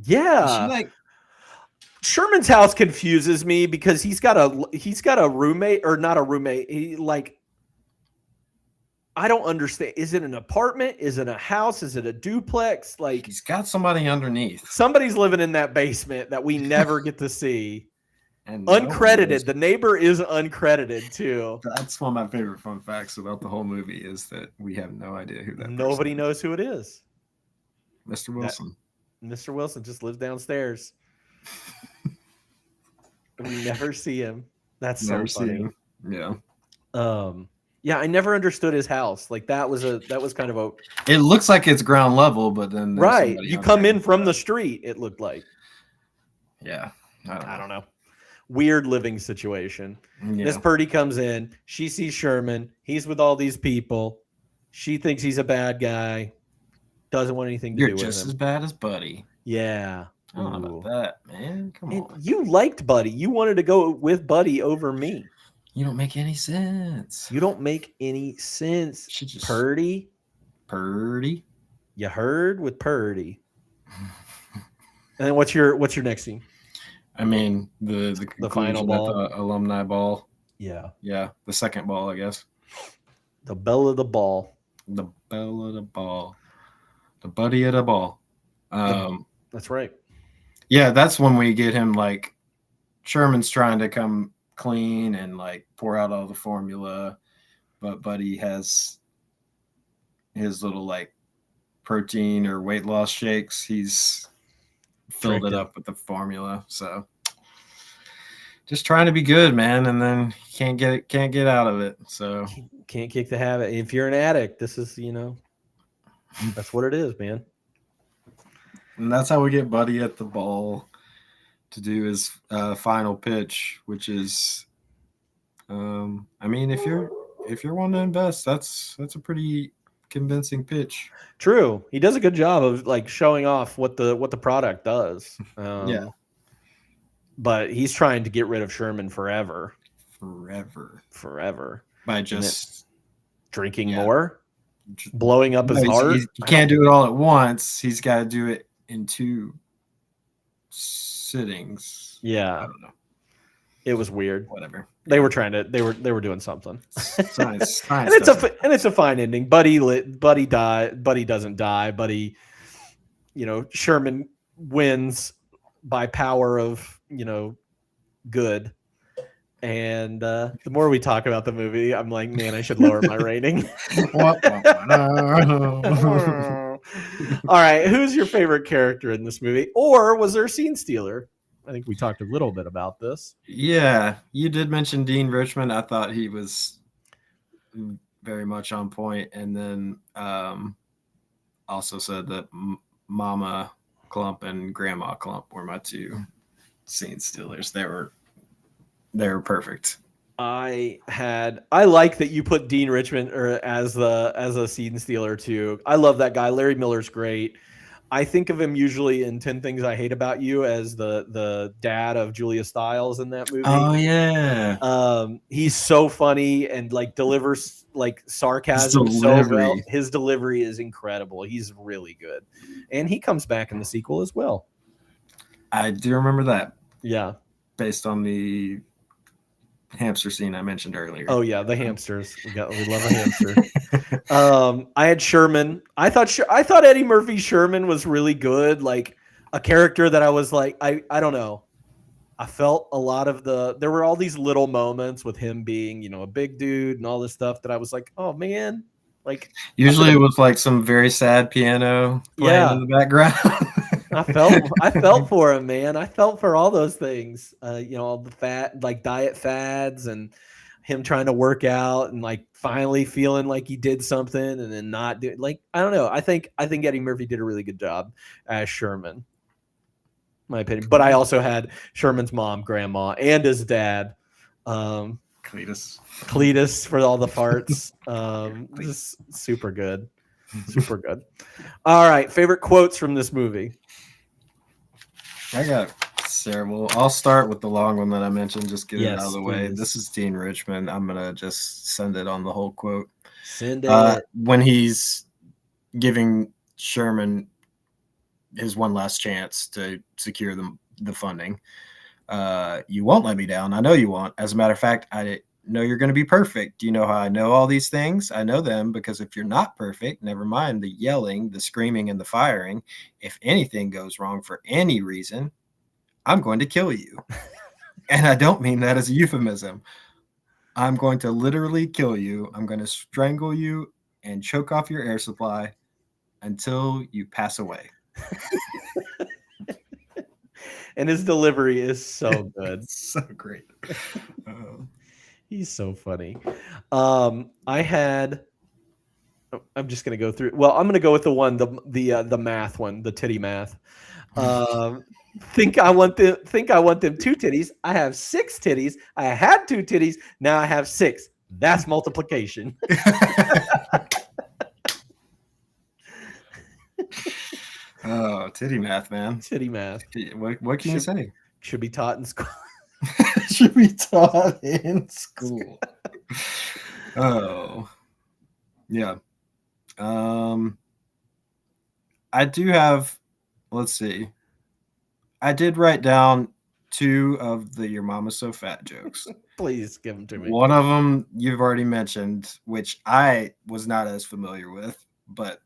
Yeah. Sherman's house confuses me because he's got a roommate, or not a roommate. I don't understand. Is it an apartment? Is it a house? Is it a duplex? Like, he's got somebody underneath. Somebody's living in that basement that we never get to see. And uncredited. The neighbor is uncredited too. That's one of my favorite fun facts about the whole movie is that we have no idea who that. Nobody knows who it is. Mr. Wilson. Mr. Wilson just lives downstairs. We never see him. That's so funny. Yeah. Yeah, I never understood his house. Like that was kind of a. It looks like it's ground level, but then right, you come in from the street. It looked like. Yeah, I don't know. weird living situation. Miss Purdy comes in. She sees Sherman. He's with all these people. She thinks he's a bad guy. Doesn't want anything to You're do with him. just as bad as Buddy. Yeah. I don't know about that, man. Come And on. you liked Buddy. You wanted to go with Buddy over me. You don't make any sense. You don't make any sense. Should just Purdy. You heard with Purdy. And then what's your next scene? I mean, the final conclusion ball. at the alumni ball. Yeah. Yeah, the second ball, I guess. The bell of the ball. The bell of the ball. The buddy of the ball. That's right. Yeah, that's when we get him, like, Sherman's trying to come clean and, like, pour out all the formula, but Buddy has his little, like, protein or weight loss shakes. He's filled it up with the formula. So just trying to be good, man, and then can't get out of it. So Can't kick the habit. If you're an addict, this is, that's what it is, man. and that's how we get Buddy at the ball to do his final pitch, which is I mean, if you're wanting to invest, that's a pretty convincing pitch. True. He does a good job of like showing off what the product does. Yeah. But he's trying to get rid of Sherman forever. By just Drinking more, blowing up his heart. He can't do it all at once. He's got to do it in 2 sittings. Yeah. I don't know. It was weird. Whatever. They were doing something. Science and it's a fine ending. Buddy doesn't die. Buddy, Sherman wins by power of, good. And the more we talk about the movie, I'm like, man, I should lower my rating. All right. Who's your favorite character in this movie? Or was there a scene stealer? I think we talked a little bit about this. Yeah, you did mention Dean Richmond. I thought he was very much on point. And then also said that Mama Clump and Grandma Clump were my 2 scene stealers. They were perfect. I like that you put Dean Richmond as a scene stealer too. I love that guy. Larry Miller's great. I think of him usually in 10 Things I Hate About You as the dad of Julia Stiles in that movie. Oh yeah. He's so funny and like delivers like sarcasm so well. His delivery is incredible. He's really good. And he comes back in the sequel as well. I do remember that. Yeah. Based on the hamster scene I mentioned earlier. Oh yeah, the hamsters. We love a hamster. I had Sherman. I thought Eddie Murphy Sherman was really good. Like a character that I was like, I don't know. I felt a lot of there were all these little moments with him being, a big dude and all this stuff that I was like, oh man. Like usually it was like some very sad piano playing in the background. I felt for him, man. I felt for all those things. All the diet fads and him trying to work out and like finally feeling like he did something and then not do like I don't know. I think Eddie Murphy did a really good job as Sherman. My opinion. But I also had Sherman's mom, grandma, and his dad. Cletus for all the parts. Just super good. Super good. All right. Favorite quotes from this movie? I got several. I'll start with the long one that I mentioned. Just get it out of the way. Please. This is Dean Richmond. I'm going to just send it on the whole quote. Send it. When he's giving Sherman his one last chance to secure the funding. You won't let me down. I know you won't. As a matter of fact, I know you're going to be perfect. Do you know how I know all these things? I know them because if you're not perfect, never mind the yelling, the screaming, and the firing. If anything goes wrong for any reason, I'm going to kill you. And I don't mean that as a euphemism. I'm going to literally kill you. I'm going to strangle you and choke off your air supply until you pass away. And his delivery is so good. So great. He's so funny. I'm just gonna go through. Well, I'm gonna go with the math one, the titty math. Think I want them 2 titties. I have 6 titties. I had 2 titties. Now I have 6. That's multiplication. Oh, titty math, man. Titty math. What can you say? Should be taught in school. Should be taught in school. Oh, yeah. I do have. Let's see. I did write down 2 of the "Your Mama's So Fat" jokes. Please give them to me. One of them you've already mentioned, which I was not as familiar with, but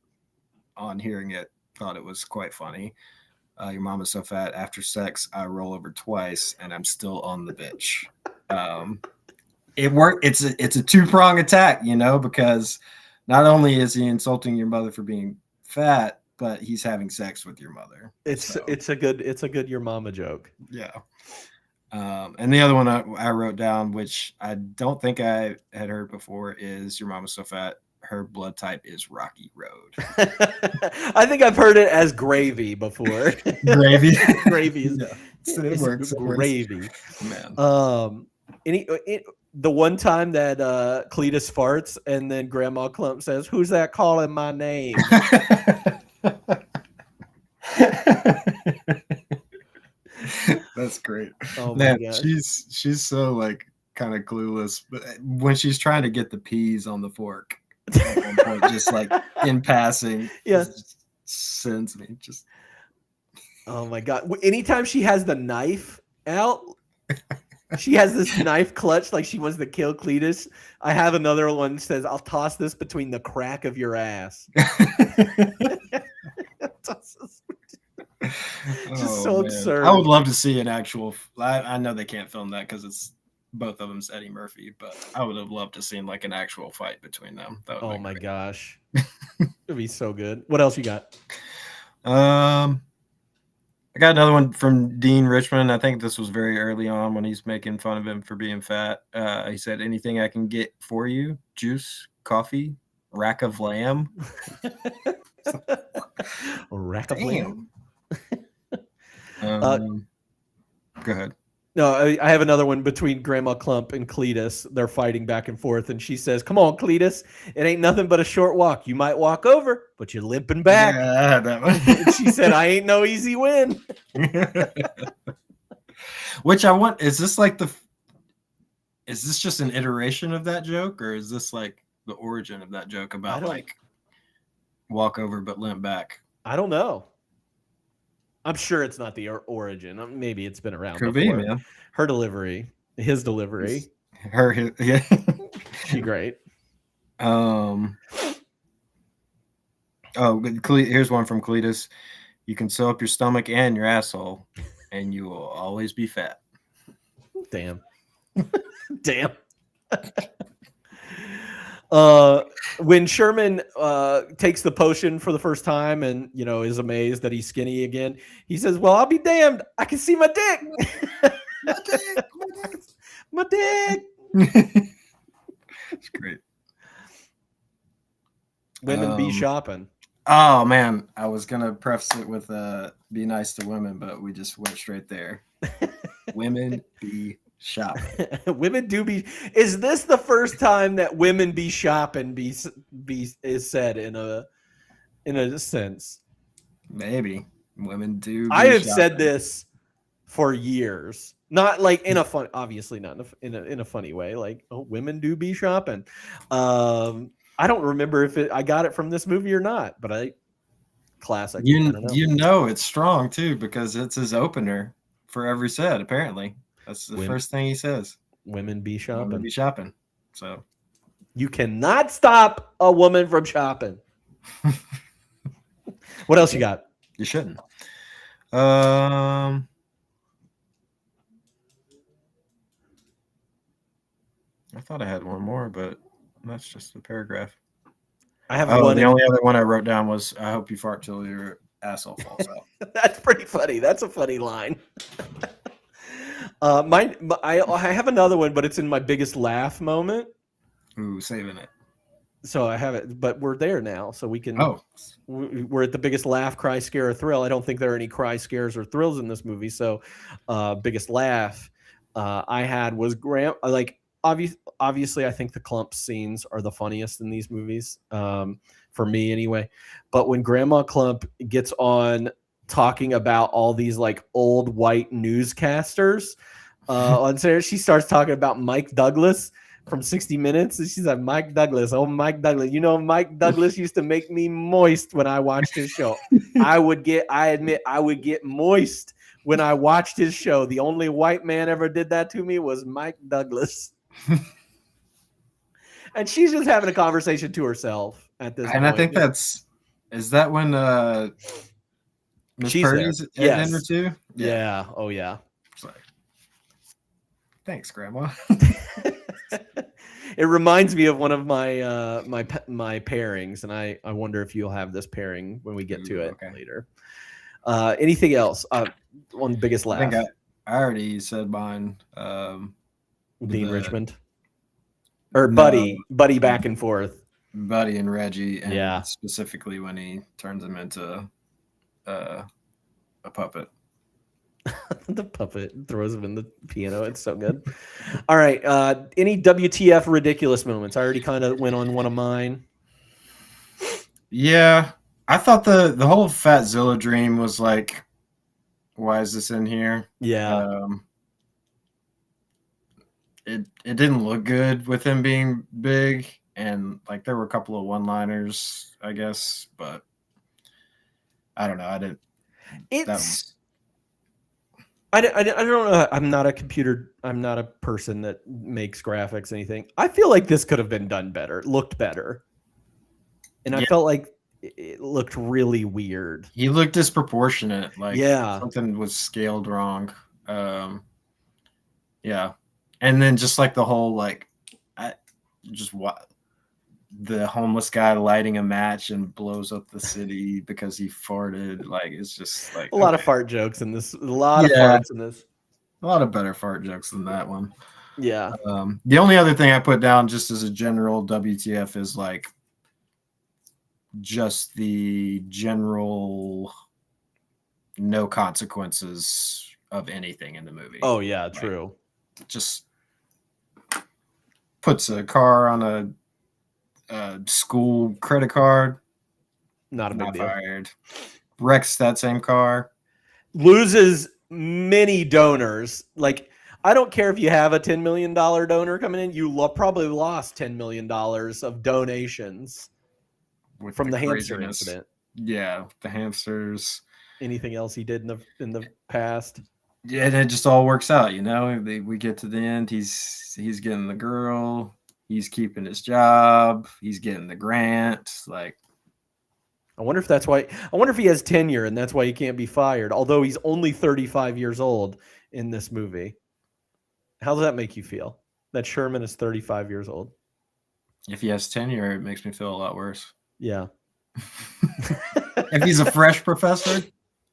on hearing it, thought it was quite funny. Your mama's so fat. After sex, I roll over twice, and I'm still on the bitch. It worked. It's a 2-prong attack, because not only is he insulting your mother for being fat, but he's having sex with your mother. It's a good your mama joke. Yeah. And the other one I wrote down, which I don't think I had heard before, is "Your mama's so fat. Her blood type is Rocky Road." I think I've heard it as gravy before. Gravy. Gravy is It works. Gravy. Man. The one time that Cletus farts and then Grandma Clump says, "Who's that calling my name?" That's great. Oh my Man, gosh. she's so like kind of clueless, but when she's trying to get the peas on the fork, at one point, just like in passing, Yeah. just sends me just. Oh my god! Anytime she has the knife out, she has this knife clutch like she wants to kill Cletus. I have another one that says, "I'll toss this between the crack of your ass." Just so man. absurd. I would love to see an actual. I know they can't film that because it's both of them's Eddie Murphy, but I would have loved to seen like an actual fight between them. That would Oh be my great. gosh, it'd be so good. What else you got? I got another one from Dean Richmond. I think this was very early on when he's making fun of him for being fat. He said, "Anything I can get for you? Juice, coffee, rack of lamb." Rack of lamb. Go ahead. No, I have another one between Grandma Clump and Cletus. They're fighting back and forth, and she says, "Come on, Cletus. It ain't nothing but a short walk. You might walk over, but you're limping back." Yeah, I had that one. And she said, "I ain't no easy win." Which I want. Is this like is this just an iteration of that joke, or is this like the origin of that joke about like walk over but limp back? I don't know. I'm sure it's not the origin. Maybe it's been around. Could before. be, man. Her delivery, his delivery. Yeah. She great. Oh, here's one from Cletus. "You can sew up your stomach and your asshole, and you will always be fat." Damn. Damn. When Sherman takes the potion for the first time and is amazed that he's skinny again, he says, "Well, I'll be damned. I can see my dick." My dick. It's great. Women be shopping. Oh man, I was gonna preface it with "be nice to women," but we just went straight there. Women be shopping. Women do be. Is this the first time that "women be shopping" is said in a sense? Maybe women do. I have said this for years, not like in a fun, obviously not in a funny way. Like, "Oh, women do be shopping." I don't remember if I got it from this movie or not, but classic. I don't know. It's strong too because it's his opener for every set. Apparently, that's the first thing he says. Women be shopping. Women be shopping. So you cannot stop a woman from shopping. What else you got? You shouldn't. I thought I had one more, but that's just a paragraph. I have one. The only other one I wrote down was, "I hope you fart till your asshole falls out." That's pretty funny. That's a funny line. I have another one, but it's in my biggest laugh moment. Ooh, saving it. So I have it, but we're there now, so we can. Oh, We're at the biggest laugh, cry, scare, or thrill. I don't think there are any cry, scares, or thrills in this movie. So, biggest laugh I had was obviously, I think the Clump scenes are the funniest in these movies, for me anyway. But when Grandma Clump gets on talking about all these like old white newscasters on Sarah, she starts talking about Mike Douglas from 60 Minutes, and she's like, Mike Douglas, oh Mike Douglas, Mike Douglas used to make me moist when I watched his show. I admit I would get moist when I watched his show. The only white man ever did that to me was Mike Douglas. And she's just having a conversation to herself at this point. And I think is that when Miss She's Purdy's at dinner too? Yeah. Oh yeah. It's like, thanks, Grandma. It reminds me of one of my my pairings, and I wonder if you'll have this pairing when we get to it later. Anything else on biggest laugh? I think I already said mine. Dean Richmond or Buddy back and forth. Buddy and Reggie, and specifically when he turns him into a puppet. The puppet throws him in the piano. It's so good. All right. Any WTF ridiculous moments? I already kind of went on one of mine. Yeah. I thought the whole Fatzilla dream was like, why is this in here? Yeah. It didn't look good with him being big, and like there were a couple of one-liners, I guess, but I don't know. I don't know. I'm not a person that makes graphics, anything. I feel like this could have been done better, looked better. And I felt like it looked really weird. He looked disproportionate. Like something was scaled wrong. Yeah. And then just like the whole, the homeless guy lighting a match and blows up the city because he farted. Like, it's just like a lot of fart jokes in this. A lot of farts in this. A lot of better fart jokes than that one. Yeah. The only other thing I put down just as a general WTF is like just the general no consequences of anything in the movie. Oh yeah, true. Just puts a car on a school credit card. Not a big deal. Fired. Wrecks that same car. Loses many donors. Like, I don't care if you have a $10 million donor coming in. You probably lost $10 million of donations from the hamster incident. Yeah, the hamsters. Anything else he did in the past? Yeah, and it just all works out, we get to the end. He's getting the girl. He's keeping his job. He's getting the grant. Like, I wonder if that's why. I wonder if he has tenure and that's why he can't be fired. Although he's only 35 years old in this movie. How does that make you feel? That Sherman is 35 years old. If he has tenure, it makes me feel a lot worse. Yeah. If he's a fresh professor,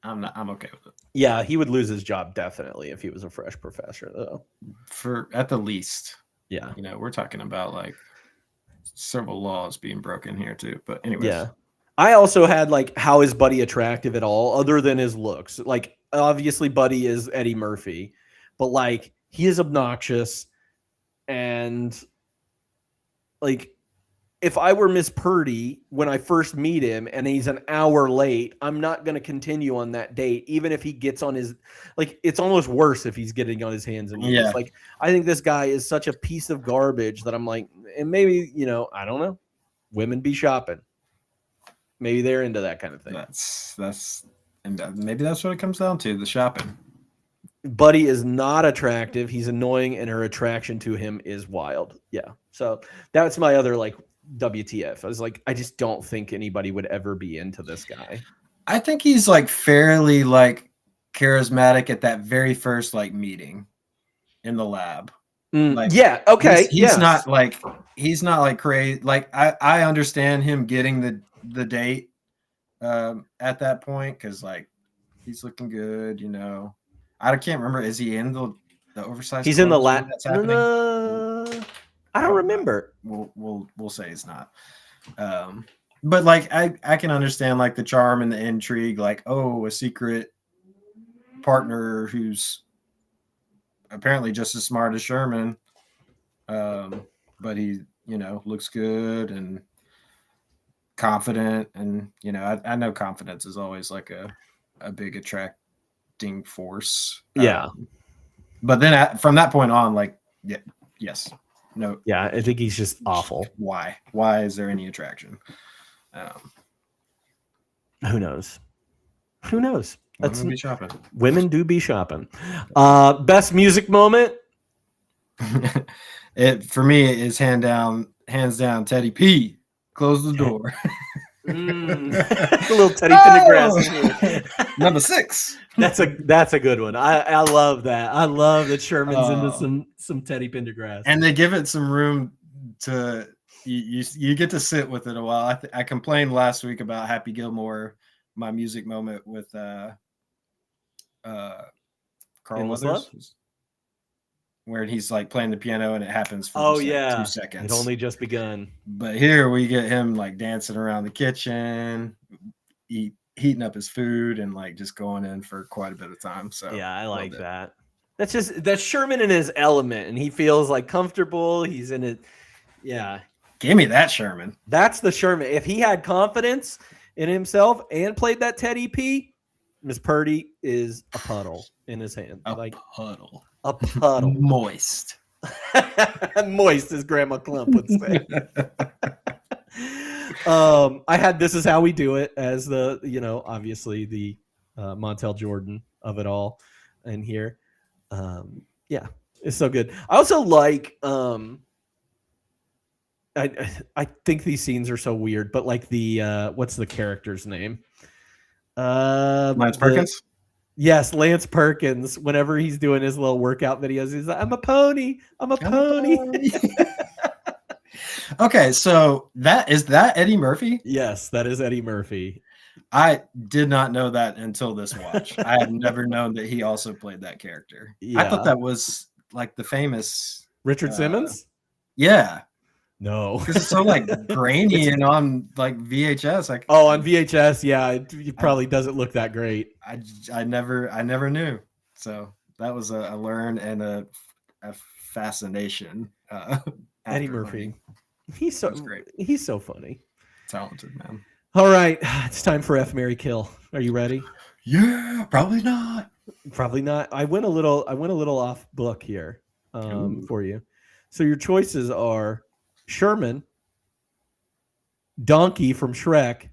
I'm okay with it. Yeah, he would lose his job definitely if he was a fresh professor, though. For at the least. Yeah. We're talking about like several laws being broken here too. But anyways. Yeah. I also had like, how is Buddy attractive at all other than his looks? Like, obviously Buddy is Eddie Murphy, but like he is obnoxious, and like if I were Miss Purdy when I first meet him and he's an hour late, I'm not going to continue on that date, even if he gets on his, like, it's almost worse if he's getting on his hands and knees. Yeah. Like, I think this guy is such a piece of garbage that I'm like, and maybe, I don't know, women be shopping. Maybe they're into that kind of thing. And maybe that's what it comes down to, the shopping. Buddy is not attractive. He's annoying, and her attraction to him is wild. Yeah. So that's my other like WTF. I was like, I just don't think anybody would ever be into this guy. I think he's like fairly like charismatic at that very first like meeting in the lab. Like, yeah. Okay. He's not like crazy. Like I understand him getting the date at that point because like he's looking good. I can't remember. Is he in the oversized? He's in the lab. That's happening. I don't remember. We'll say it's not. But like I can understand like the charm and the intrigue, like, oh, a secret partner who's apparently just as smart as Sherman, but he, looks good and confident, and I know confidence is always like a big attracting force. Yeah. But then from that point on, like, yes, no. Yeah, I think he's just awful. Why? Why is there any attraction? Who knows? Who knows? Women be shopping. Women do be shopping. Best music moment? For me, it is hands down Teddy P. Close the door. A little Teddy Pendergrass. Number 6. That's a good one. I love that. I love that Sherman's into some Teddy Pendergrass. And they give it some room to you get to sit with it a while. I complained last week about Happy Gilmore, my music moment with Carl Endless Weathers, Love? where he's like playing the piano and it happens for just, like, 2 seconds. It only just begun. But here we get him like dancing around the kitchen, heating up his food, and like just going in for quite a bit of time. So yeah, I like that. That's Sherman in his element, and he feels like comfortable. He's in it. Yeah. Give me that Sherman. That's the Sherman. If he had confidence in himself and played that Teddy P, Miss Purdy is a puddle in his hand. A puddle. A puddle. Moist. Moist, as Grandma Clump would say. I had This Is How We Do It as the, obviously the Montel Jordan of it all in here. Yeah, it's so good. I also like I think these scenes are so weird, but like the what's the character's name? Lance Perkins? Yes, Lance Perkins. Whenever he's doing his little workout videos, he's like, I'm a pony. I'm a pony. Okay, so is that Eddie Murphy? Yes, that is Eddie Murphy. I did not know that until this watch. I had never known that he also played that character. Yeah. I thought that was like the famous Richard Simmons? Yeah. No. Because it's so like grainy and on like VHS. On VHS, yeah. It probably doesn't look that great. I never knew. So that was a learn and a fascination. Eddie Murphy. He's so great. He's so funny. Talented, man. All right. It's time for F, Marry, Kill. Are you ready? Yeah, probably not. Probably not. I went a little off book here for you. So your choices are Sherman, Donkey from Shrek,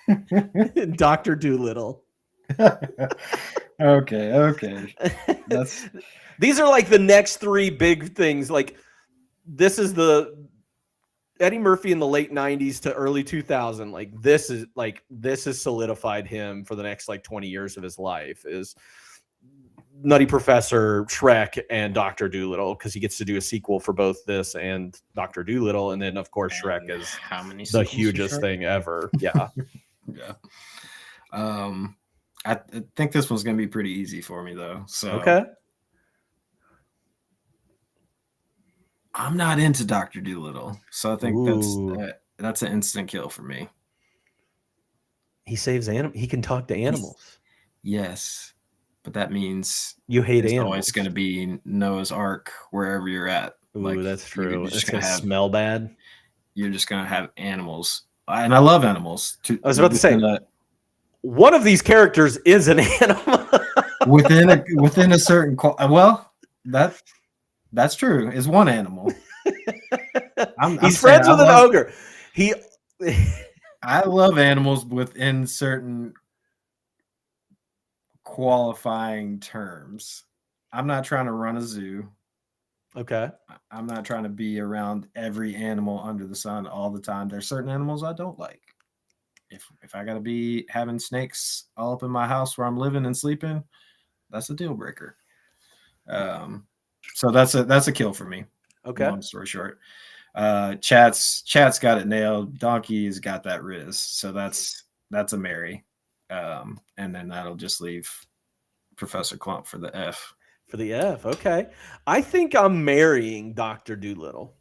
and Dr. Dolittle. Okay. These are like the next 3 big things. Like this is the Eddie Murphy in the late 90s to early 2000. Like this has solidified him for the next like 20 years of his life is Nutty Professor, Shrek, and Dr. Dolittle, because he gets to do a sequel for both this and Dr. Dolittle. And then, of course, Shrek is the hugest thing ever. Yeah. Yeah. I think this one's going to be pretty easy for me, though. So okay. I'm not into Dr. Dolittle. So I think that's an instant kill for me. He saves animals. He can talk to animals. Yes. But that means you hate it's animals. Always going to be Noah's Ark wherever you're at. Ooh, that's true. It's going to smell bad. You're just going to have animals. And I love animals. I was about to say, one of these characters is an animal. within a certain... Well, that's true. Is one animal. He's friends with an ogre. I love animals within certain qualifying terms. I'm not trying to run a zoo. Okay. I'm not trying to be around every animal under the sun all the time. There's certain animals I don't like. If I got to be having snakes all up in my house where I'm living and sleeping, that's a deal breaker. So that's a kill for me. Okay. Long story short. Chat's got it nailed. Donkey's got that Riz. So that's a marry. And then that'll just leave Professor Clump for the F. For the F. Okay. I think I'm marrying Dr. Doolittle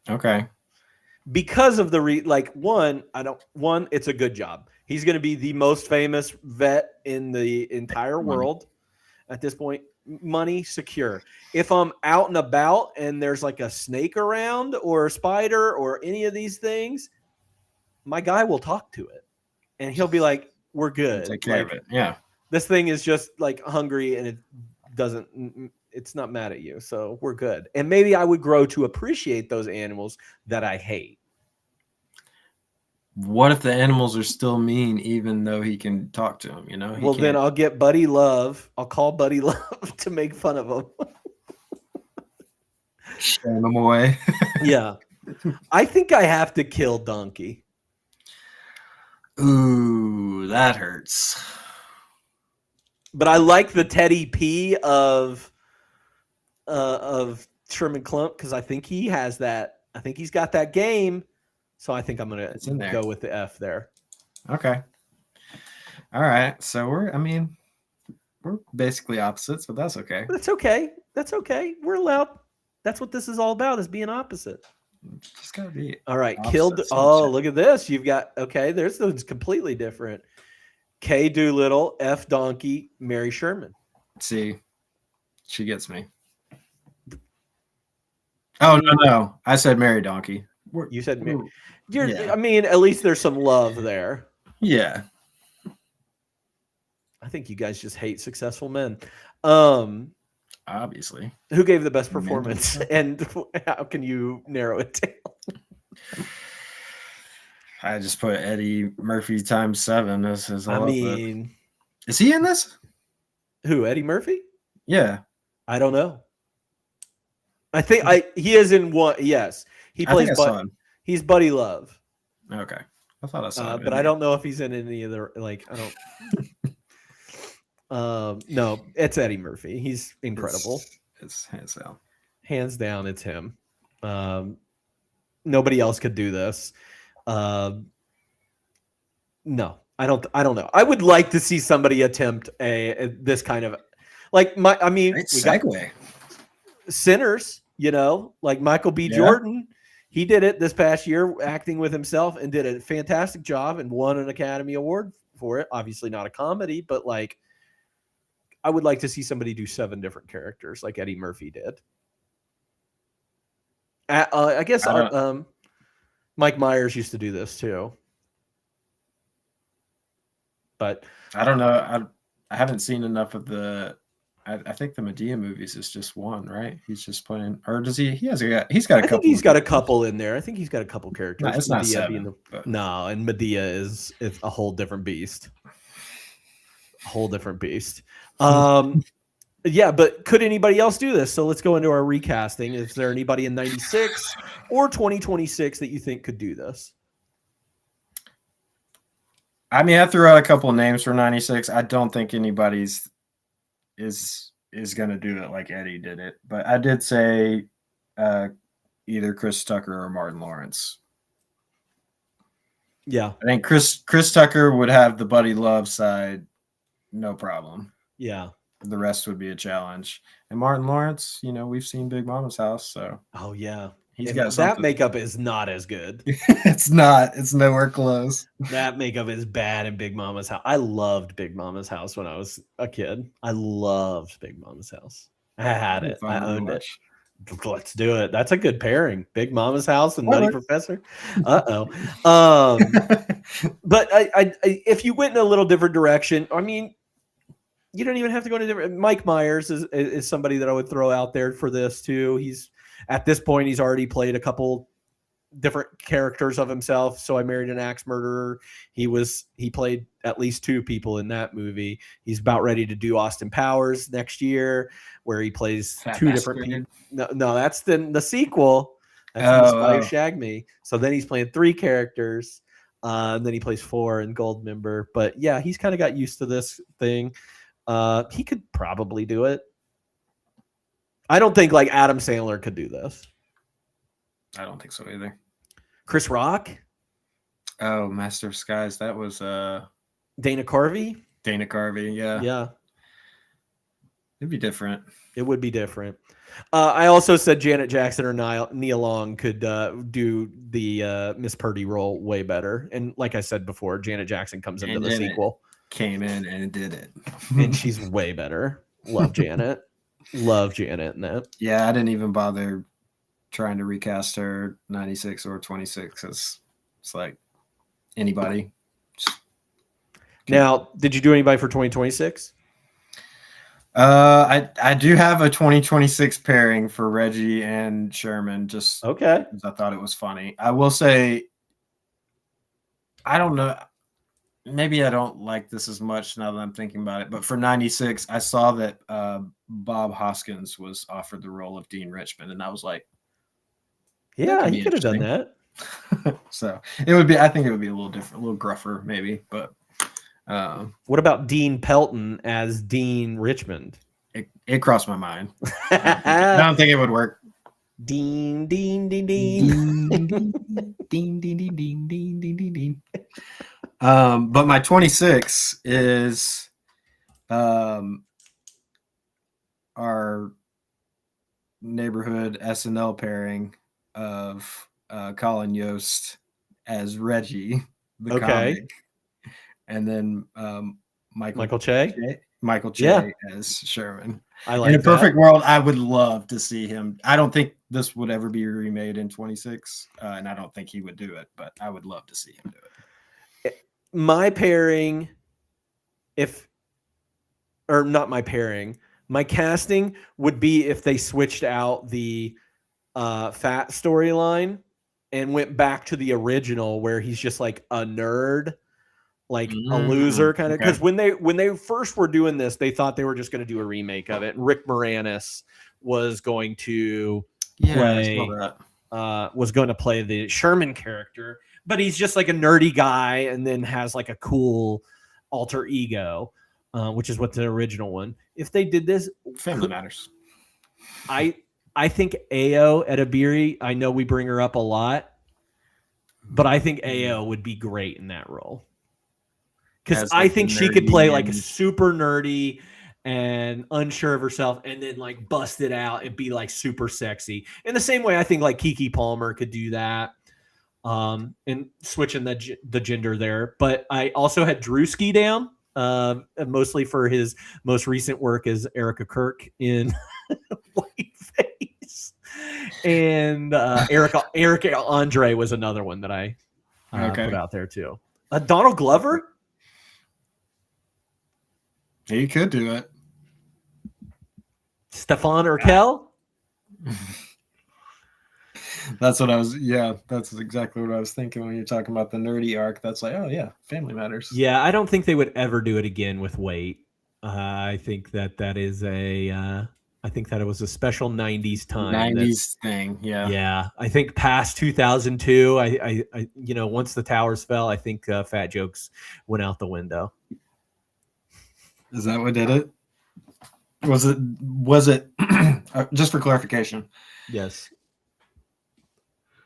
Okay. because of the one, it's a good job. He's going to be the most famous vet in the entire world at this point. Money secure. If I'm out and about and there's like a snake around or a spider or any of these things, my guy will talk to it and he'll be like, we're good. Take care of it. Yeah. This thing is just like hungry and it's not mad at you. So we're good. And maybe I would grow to appreciate those animals that I hate. What if the animals are still mean, even though he can talk to them? Well, then I'll get Buddy Love. I'll call Buddy Love to make fun of him. Shame him away. Yeah. I think I have to kill Donkey. Ooh, that hurts. But I like the Teddy P of Sherman Klump because I think he has that. I think he's got that game. So I think I'm going to go with the F there. Okay. All right. So we're basically opposites, but that's okay. That's okay. That's okay. We're allowed. That's what this is all about, is being opposite. Just got to be. All right. Killed. Oh, look at this. You've got, okay, there's those completely different. K. Doolittle, F. Donkey, Mary Sherman. See, she gets me. Oh, no. I said Mary Donkey. You said Mary. I mean, at least there's some love there. Yeah. I think you guys just hate successful men. Obviously. Who gave the best performance? And how can you narrow it down? I just put Eddie Murphy times 7. This is all. I mean, is he in this? Who, Eddie Murphy? Yeah. I don't know. I think he is in one. Yes. He plays he's Buddy Love. Okay. I thought I saw him. But I don't know if he's in any of the, like, I don't. No, it's Eddie Murphy. He's incredible. It's hands down. Hands down, it's him. Nobody else could do this. No, I don't know. I would like to see somebody attempt this kind of, like, segue. Sinners, like Michael B. Jordan. He did it this past year, acting with himself, and did a fantastic job and won an Academy Award for it. Obviously not a comedy, but like, I would like to see somebody do 7 different characters like Eddie Murphy did. I guess Mike Myers used to do this too. But I don't know. I haven't seen enough of the. I think the Medea movies is just one, right? He's just playing, or does he? He's got a couple. I think he's got a couple in there. I think he's got a couple characters. No, it's Medea not 7. No, and Medea is a whole different beast. A whole different beast. Yeah, but could anybody else do this? So let's go into our recasting. Is there anybody in 96 or 2026 that you think could do this? I mean, I threw out a couple of names for 96. I don't think anybody's is going to do it like Eddie did it. But I did say either Chris Tucker or Martin Lawrence. Yeah. I think Chris Tucker would have the Buddy Love side, no problem. Yeah. The rest would be a challenge. And Martin Lawrence, we've seen Big Mama's House, so. Oh, yeah. He's got something. That makeup is not as good. It's not. It's nowhere close. That makeup is bad in Big Mama's House. I loved Big Mama's House when I was a kid. I loved Big Mama's House. I had it. I owned it. Let's do it. That's a good pairing. Big Mama's House and Nutty Professor. But if you went in a little different direction, I mean, you don't even have to go in a different. Mike Myers is somebody that I would throw out there for this too. At this point, he's already played a couple different characters of himself. So I Married an Axe Murderer. He played at least 2 people in that movie. He's about ready to do Austin Powers next year, where he plays 2 different people. No, that's the sequel. That's the Spy Who Shagged Me. So then he's playing 3 characters. And then he plays 4 in Goldmember. But yeah, he's kind of got used to this thing. He could probably do it. I don't think like Adam Sandler could do this. I don't think so either. Chris Rock? Oh, Master of Skies. That was Dana Carvey? Dana Carvey, yeah. Yeah. It'd be different. It would be different. I also said Janet Jackson or Nia Long could do the Miss Purdy role way better. And like I said before, Janet Jackson comes into And the Janet sequel, came in and did it. and she's way better. Love Janet. Love Janet in that. Yeah, I didn't even bother trying to recast her 96 or 26. It's like anybody. Now, did you do anybody for 2026? I do have a 2026 pairing for Reggie and Sherman, just Okay. because I thought it was funny. I will say, I don't know. Maybe I don't like this as much now that I'm thinking about it, but for 96, I saw that Bob Hoskins was offered the role of Dean Richmond, and I was like, Yeah, could he be could have done interesting. that. So it would be, I think it would be a little different, a little gruffer, maybe, but What about Dean Pelton as Dean Richmond? it crossed my mind. I don't think it would work. Dean. Ding, ding, ding, ding, ding, ding, ding, ding, ding. But my 26 is our neighborhood SNL pairing of Colin Yost as Reggie, the comic, and then Michael Che? Michael Che Yeah. as Sherman. I like In a that. perfect world, I would love to see him. I don't think this would ever be remade in 26, and I don't think he would do it, but I would love to see him do it. My pairing, my casting would be if they switched out the fat storyline and went back to the original where he's just like a nerd, like a loser kind of. Because when they first were doing this, they thought they were just going to do a remake of it. And Rick Moranis was going to play the Sherman character, but he's just like a nerdy guy and then has like a cool alter ego, which is what the original one. If they did this, Family Matters. I think Ayo Edebiri, I know we bring her up a lot, but I think Ayo would be great in that role. Because I think she could play like a super nerdy and unsure of herself and then like bust it out and be like super sexy. In the same way, I think like Keke Palmer could do that. And switching the gender there. But I also had Drewski down, mostly for his most recent work as Erica Kirk in Whiteface. And Erica Andre was another one that I put out there too. Donald Glover? He could do it. Stefan Urkel? That's what I was. Yeah, that's exactly what I was thinking when you're talking about the nerdy arc. That's like, oh yeah, Family Matters. Yeah, I don't think they would ever do it again with weight. I think that is I think that it was a special 90s time. 90s thing. Yeah. Yeah. I think past 2002, I once the towers fell, I think fat jokes went out the window. Is that what did it? Was it just for clarification? Yes.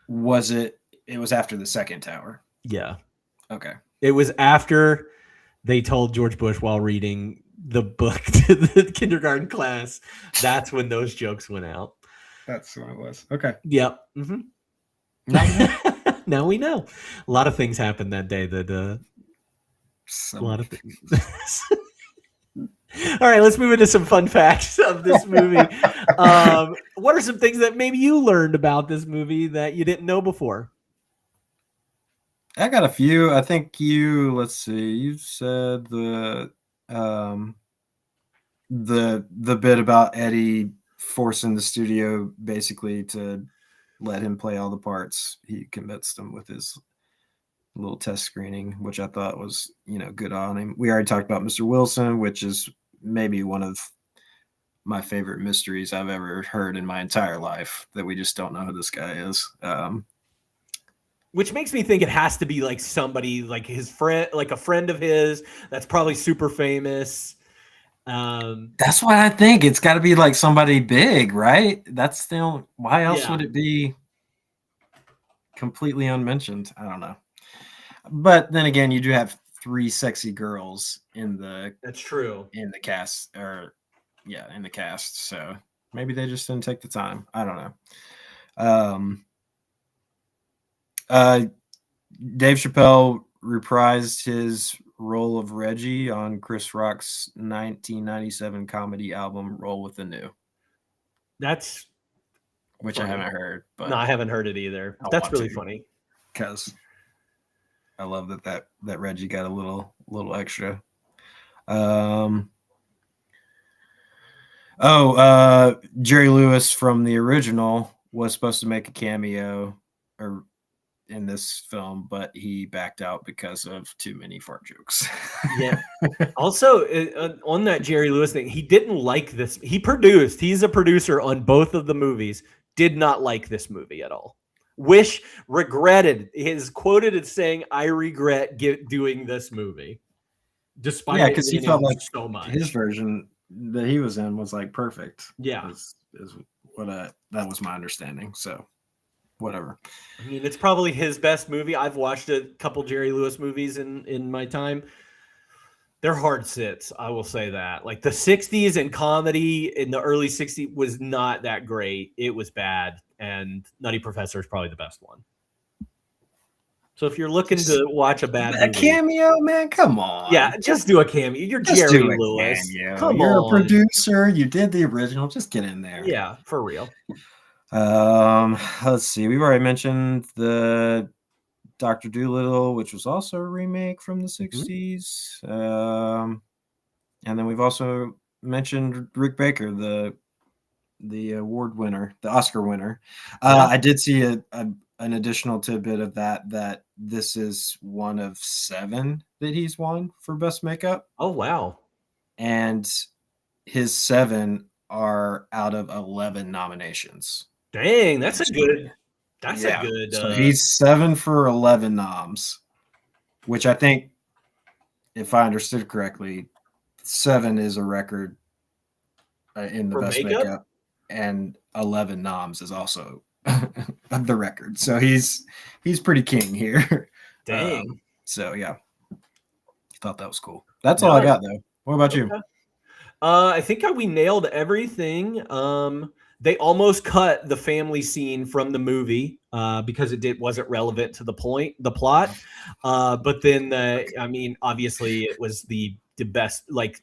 It was after the second tower? Yeah. Okay. It was after they told George Bush while reading the book to the kindergarten class. That's when those jokes went out. That's what it was. Okay. Yep. Mm-hmm. Now we know. A lot of things happened that day that a lot of things. All right, let's move into some fun facts of this movie. What are some things that maybe you learned about this movie that you didn't know before? I got a few. I think let's see. You said the bit about Eddie forcing the studio basically to let him play all the parts. He convinced them with his little test screening, which I thought was, good on him. We already talked about Mr. Wilson, which is maybe one of my favorite mysteries I've ever heard in my entire life, that we just don't know who this guy is. Which makes me think it has to be like somebody like his friend, like a friend of his that's probably super famous. That's what I think. It's got to be like somebody big, right? That's still, why else would it be completely unmentioned? I don't know. But then again, you do have 3 sexy girls in the that's true in the cast or in the cast. So maybe they just didn't take the time. I don't know. Dave Chappelle reprised his role of Reggie on Chris Rock's 1997 comedy album Roll with the New, That's which funny. I haven't heard, but No, I haven't heard it either. I That's want really to. funny. Because I love that Reggie got a little extra. Jerry Lewis from the original was supposed to make a cameo or in this film, but he backed out because of too many fart jokes. Yeah. Also, on that Jerry Lewis thing, he didn't like this. He's a producer on both of the movies, did not like this movie at all. Regretted, is quoted as saying, "I regret doing this movie." Despite because he being felt in like so much. his version that he was in was like perfect. Yeah. Is what that was my understanding. So whatever. I mean, it's probably his best movie. I've watched a couple Jerry Lewis movies in my time. They're hard sits, I will say that. Like the 60s and comedy in the early 60s was not that great. It was bad. And Nutty Professor is probably the best one. So if you're looking to watch a bad movie, cameo, man, come on. Yeah, just do a cameo. You're Just Jerry do a Lewis. cameo. Come You're on. a producer. You did the original. Just get in there. Yeah, for real. Let's see. We've already mentioned the Dr. Dolittle, which was also a remake from the 60s. And then we've also mentioned Rick Baker, the award winner, the Oscar winner. I did see an additional tidbit of that this is one of 7 that he's won for best makeup. Oh, wow. And his 7 are out of 11 nominations. Dang, that's a good. So he's 7 for 11 noms, which I think, if I understood correctly, 7 is a record in the For best makeup? and 11 noms is also the record. So he's pretty king here. Dang. So yeah, thought that was cool. That's all I got though. What about you? I think we nailed everything. They almost cut the family scene from the movie because it wasn't relevant to the plot. But then, I mean, obviously, it was the best, like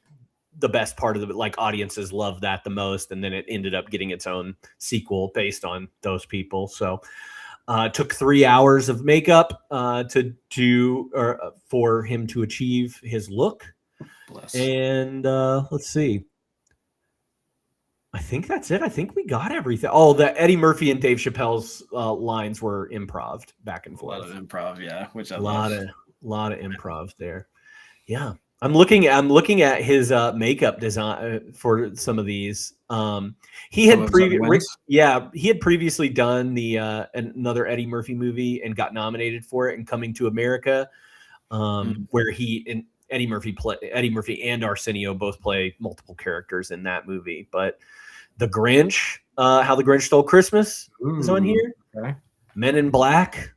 the best part of the like audiences loved that the most, and then it ended up getting its own sequel based on those people. So, it took 3 hours of makeup to do or for him to achieve his look. Bless. And let's see. I think that's it. I think we got everything. Oh, the Eddie Murphy and Dave Chappelle's lines were improv back and A lot forth. of improv, yeah, which I A love. lot of improv there. Yeah, I'm looking at his makeup design for some of these. He had previously done the another Eddie Murphy movie and got nominated for it in Coming to America, where Eddie Murphy and Arsenio both play multiple characters in that movie. But The Grinch, How the Grinch Stole Christmas is on here. Okay. Men in Black.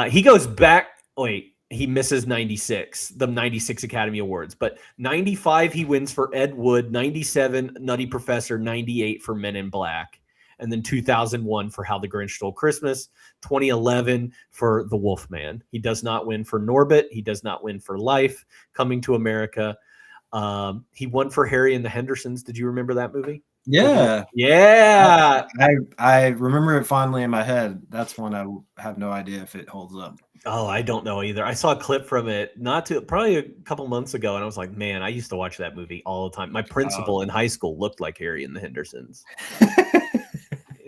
He goes back. Wait, he misses 96, the 96 Academy Awards. But 95, he wins for Ed Wood. 97, Nutty Professor. 98 for Men in Black. And then 2001 for How the Grinch Stole Christmas, 2011 for The Wolfman. He does not win for Norbit. He does not win for Life, Coming to America. He won for Harry and the Hendersons. Did you remember that movie? Yeah. Yeah. I remember it fondly in my head. That's one I have no idea if it holds up. Oh, I don't know either. I saw a clip from it probably a couple months ago, and I was like, man, I used to watch that movie all the time. My principal in high school looked like Harry and the Hendersons.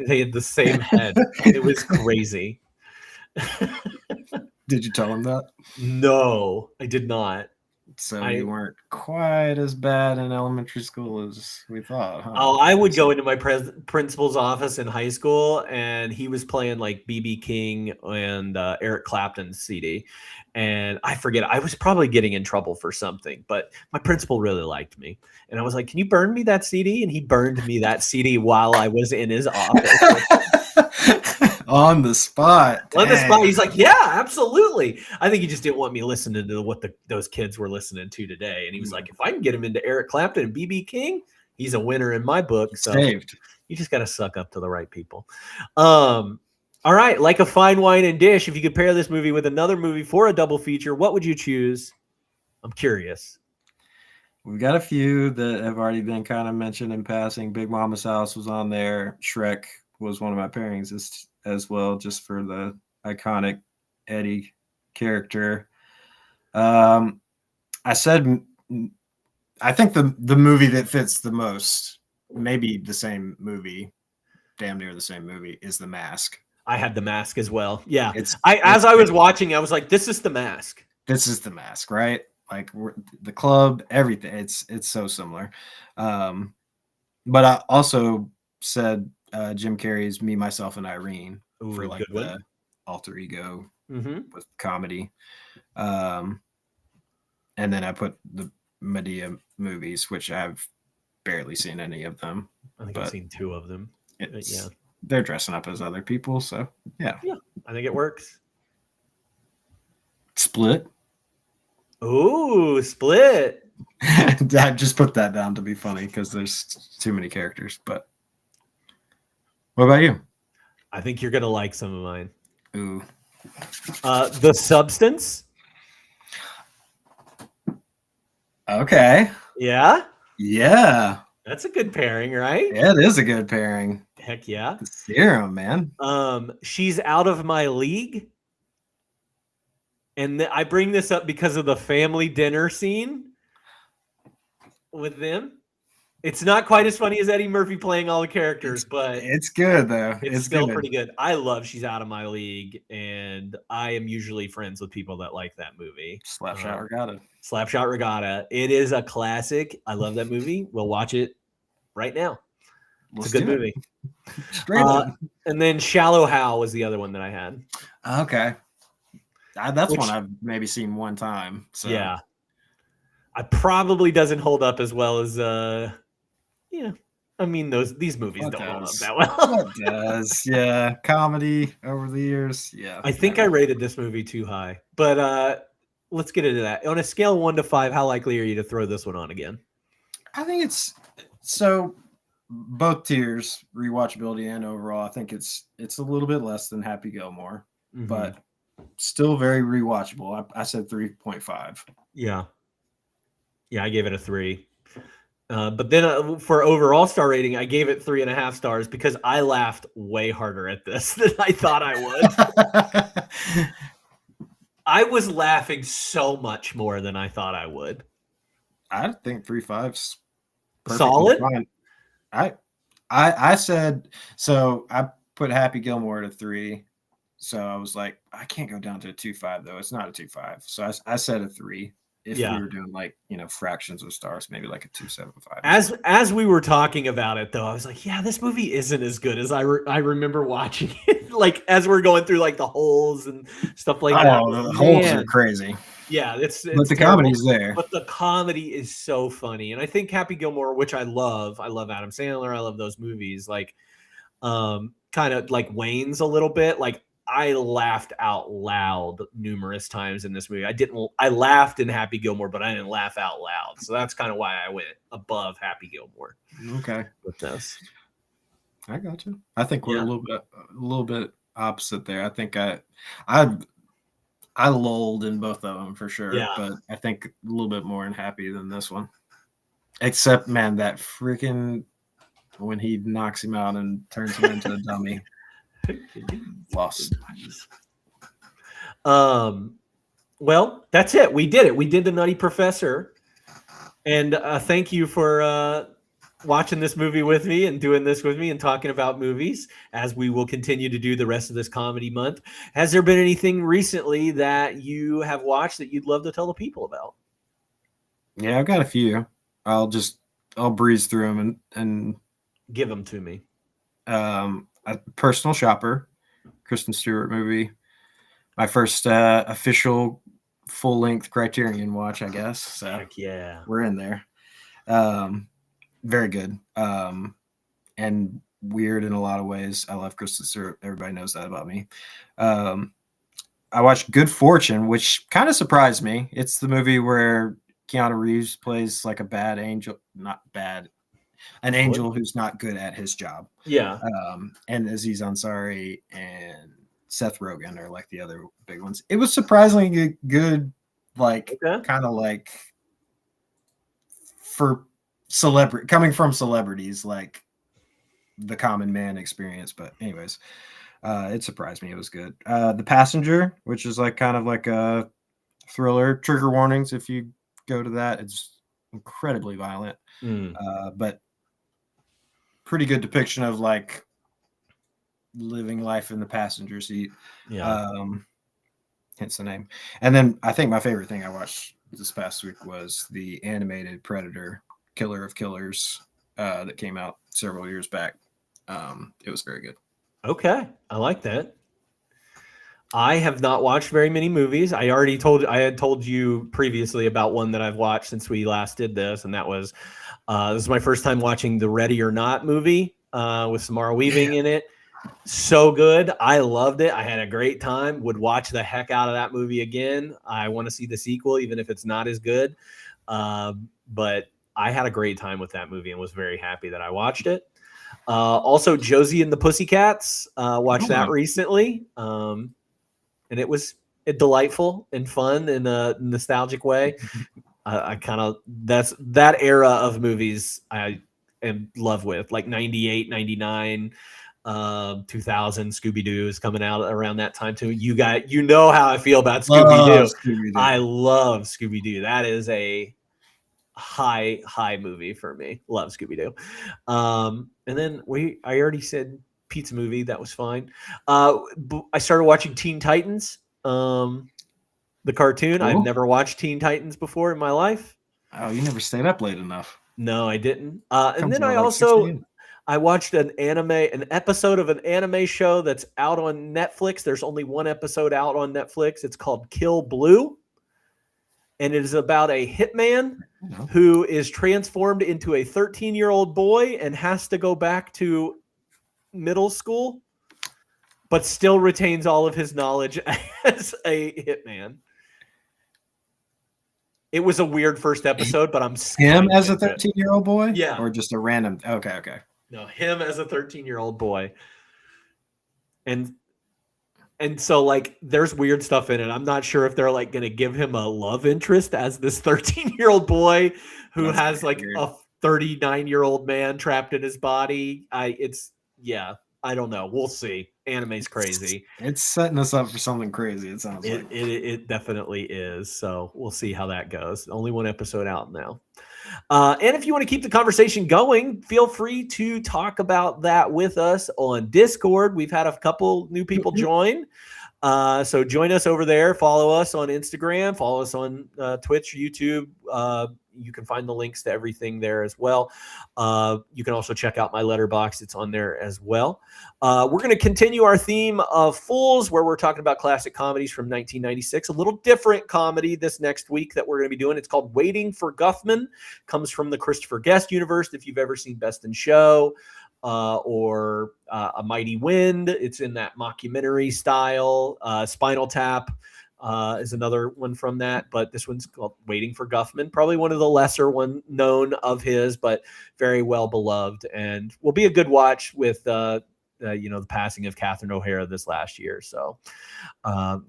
They had the same head. It was crazy. Did you tell him that? No, I did not. So you weren't quite as bad in elementary school as we thought, huh? Oh, I would go into my principal's office in high school, and he was playing like B.B. King and Eric Clapton's CD. And I forget, I was probably getting in trouble for something, but my principal really liked me. And I was like, can you burn me that CD? And he burned me that CD while I was in his office. On the spot. On the spot, Dang. he's like, "Yeah, absolutely." I think he just didn't want me listening to what those kids were listening to today. And he was like, "If I can get him into Eric Clapton and BB King, he's a winner in my book." So Saved. you just got to suck up to the right people. All right, like a fine wine and dish. If you could pair this movie with another movie for a double feature, what would you choose? I'm curious. We've got a few that have already been kind of mentioned in passing. Big Mama's House was on there. Shrek was one of my pairings as well, just for the iconic Eddie character. I said, I think the movie that fits the most, maybe the same movie, damn near the same movie, is The Mask. I had The Mask as well. Yeah. It's As I was watching, I was like, this is The Mask. This is The Mask, right? Like the club, everything. It's so similar. But I also said Jim Carrey's Me, Myself, and Irene for like the alter ego with comedy. And then I put the Medea movies, which I've barely seen any of them. I think I've seen 2 of them. Yeah. They're dressing up as other people, so yeah. Yeah, I think it works. Split. Ooh, Split. I just put that down to be funny because there's too many characters. But what about you? I think you're gonna like some of mine. Ooh. The Substance. Okay. Yeah. Yeah. That's a good pairing, right? Yeah, it is a good pairing. Heck yeah. The serum, man. She's Out of My League. And I bring this up because of the family dinner scene with them. It's not quite as funny as Eddie Murphy playing all the characters, but it's good though. It's still pretty good. I love She's Out of My League, and I am usually friends with people that like that movie. Slapshot Regatta. Slapshot Regatta. It is a classic. I love that movie. We'll watch it right now. It's a good movie. And then Shallow Hal was the other one that I had. Okay. That's one I've maybe seen one time. So yeah. I probably doesn't hold up as well as yeah. I mean these movies don't hold up that well. It does. Yeah. Comedy over the years. Yeah. I think I rated this movie too high. But let's get into that. On a scale of 1 to 5, how likely are you to throw this one on again? I think it's so both tiers, rewatchability and overall. I think it's a little bit less than Happy Gilmore, but still very rewatchable. I said 3.5. Yeah. Yeah, I gave it a 3. But then for overall star rating, I gave it 3.5 stars because I laughed way harder at this than I thought I would. I was laughing so much more than I thought I would. I think 3.5's solid. Fine. I said so. I put Happy Gilmore at a 3. So I was like, I can't go down to a 2.5 though. It's not a 2.5. So I said a 3. If we were doing like, fractions of stars, maybe like a 2.75. As we were talking about it though, I was like, yeah, this movie isn't as good as I remember watching it. Like as we're going through like the holes and stuff like that. Oh, the holes are crazy. Yeah, it's but the terrible. comedy's there. But the comedy is so funny. And I think Happy Gilmore, which I love Adam Sandler. I love those movies. Like kind of like wanes a little bit. Like I laughed out loud numerous times in this movie. I laughed in Happy Gilmore, but I didn't laugh out loud. So that's kind of why I went above Happy Gilmore. Okay. With this. I got you. I think we're a little bit opposite there. I think I lulled in both of them for sure. Yeah. But I think a little bit more unhappy than this one. Except, man, that freaking when he knocks him out and turns him into a dummy. Lost. Well, that's it. We did it. We did the Nutty Professor. And thank you for watching this movie with me and doing this with me and talking about movies as we will continue to do the rest of this comedy month. Has there been anything recently that you have watched that you'd love to tell the people about? Yeah, I've got a few. I'll breeze through them and give them to me. A Personal Shopper, Kristen Stewart movie. My first official full-length Criterion watch, I guess. So heck yeah, we're in there. Very good. And weird in a lot of ways. I love crystal syrup. Everybody knows that about me. I watched Good Fortune, which kind of surprised me. It's the movie where Keanu Reeves plays like a bad angel, not bad, an angel who's not good at his job. Yeah. And Aziz Ansari and Seth Rogen are like the other big ones. It was surprisingly good, like kind of like for coming from celebrities, like the common man experience. But anyways, it surprised me. It was good. The Passenger, which is like kind of like a thriller. Trigger warnings if you go to that. It's incredibly violent, but pretty good depiction of like living life in the passenger seat. Hence the name. And then I think my favorite thing I watched this past week was the animated Predator, Killer of Killers, that came out several years back. It was very good. Okay, I like that. I have not watched very many movies. I had told you previously about one that I've watched since we last did this, and that was this is my first time watching the Ready or Not movie with Samara Weaving in it. So good. I loved it. I had a great time. Would watch the heck out of that movie again. I want to see the sequel, even if it's not as good. But I had a great time with that movie and was very happy that I watched it. Also, Josie and the Pussycats. Watched that recently. And it was delightful and fun in a nostalgic way. I kind of, that's that era of movies I am in love with, like 98, 99, 2000. Scooby-Doo is coming out around that time too. You know how I feel about Scooby-Doo. I love Scooby-Doo. That is a high movie for me. Love Scooby-Doo. And then I already said pizza movie. That was fine. I started watching Teen Titans, the cartoon. Cool. I've never watched Teen Titans before in my life. Oh, you never stayed up late enough. No, I didn't. And then I watched an episode of an anime show that's out on Netflix. There's only one episode out on Netflix. It's called Kill Blue. And it is about a hitman who is transformed into a 13-year-old boy and has to go back to middle school, but still retains all of his knowledge as a hitman. It was a weird first episode, but I'm him as a 13-year-old boy? Yeah. Or just a random okay. No, him as a 13-year-old boy. And so like there's weird stuff in it. I'm not sure if they're like going to give him a love interest as this 13-year-old boy who has like weird. A 39-year-old man trapped in his body. I don't know. We'll see. Anime's crazy. It's setting us up for something crazy. It sounds like it definitely is. So we'll see how that goes. Only one episode out now. And if you want to keep the conversation going, feel free to talk about that with us on Discord. We've had a couple new people join. So join us over there. Follow us on Instagram. Follow us on Twitch, YouTube. You can find the links to everything there as well. You can also check out my letterbox. It's on there as well. We're going to continue our theme of Fools, where we're talking about classic comedies from 1996. A little different comedy this next week that we're going to be doing. It's called Waiting for Guffman. Comes from the Christopher Guest universe. If you've ever seen Best in Show or A Mighty Wind, it's in that mockumentary style. Spinal Tap is another one from that, but this one's called Waiting for Guffman. Probably one of the lesser one known of his, but very well beloved, and will be a good watch with the passing of Catherine O'Hara this last year. So a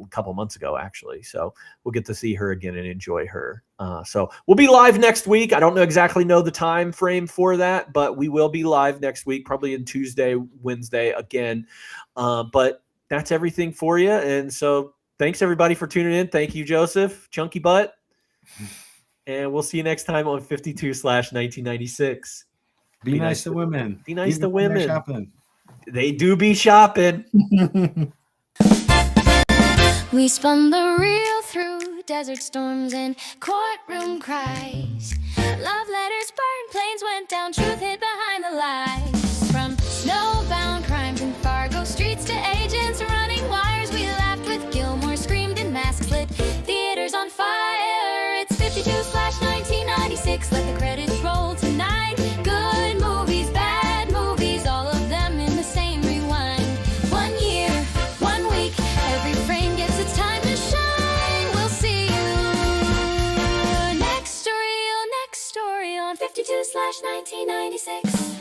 couple months ago, actually. So we'll get to see her again and enjoy her. So we'll be live next week. I don't exactly know the time frame for that, but we will be live next week, probably in Tuesday, Wednesday again. But that's everything for you. And so thanks everybody for tuning in. Thank you, Joseph, Chunky Butt. And we'll see you next time on 52/1996. Be nice to women. Be nice to women. Shopping. They do be shopping. We spun the reel through desert storms and courtroom cries. Love letters burned, planes went down, truth hid behind the lies. From snowbound crimes in Fargo streets to agents running wires, we laughed with Gilmore, screamed in masks lit, theaters on fire. It's 52/1996, let the credits roll tonight. Good movies, bad movies, all of 5152/1996.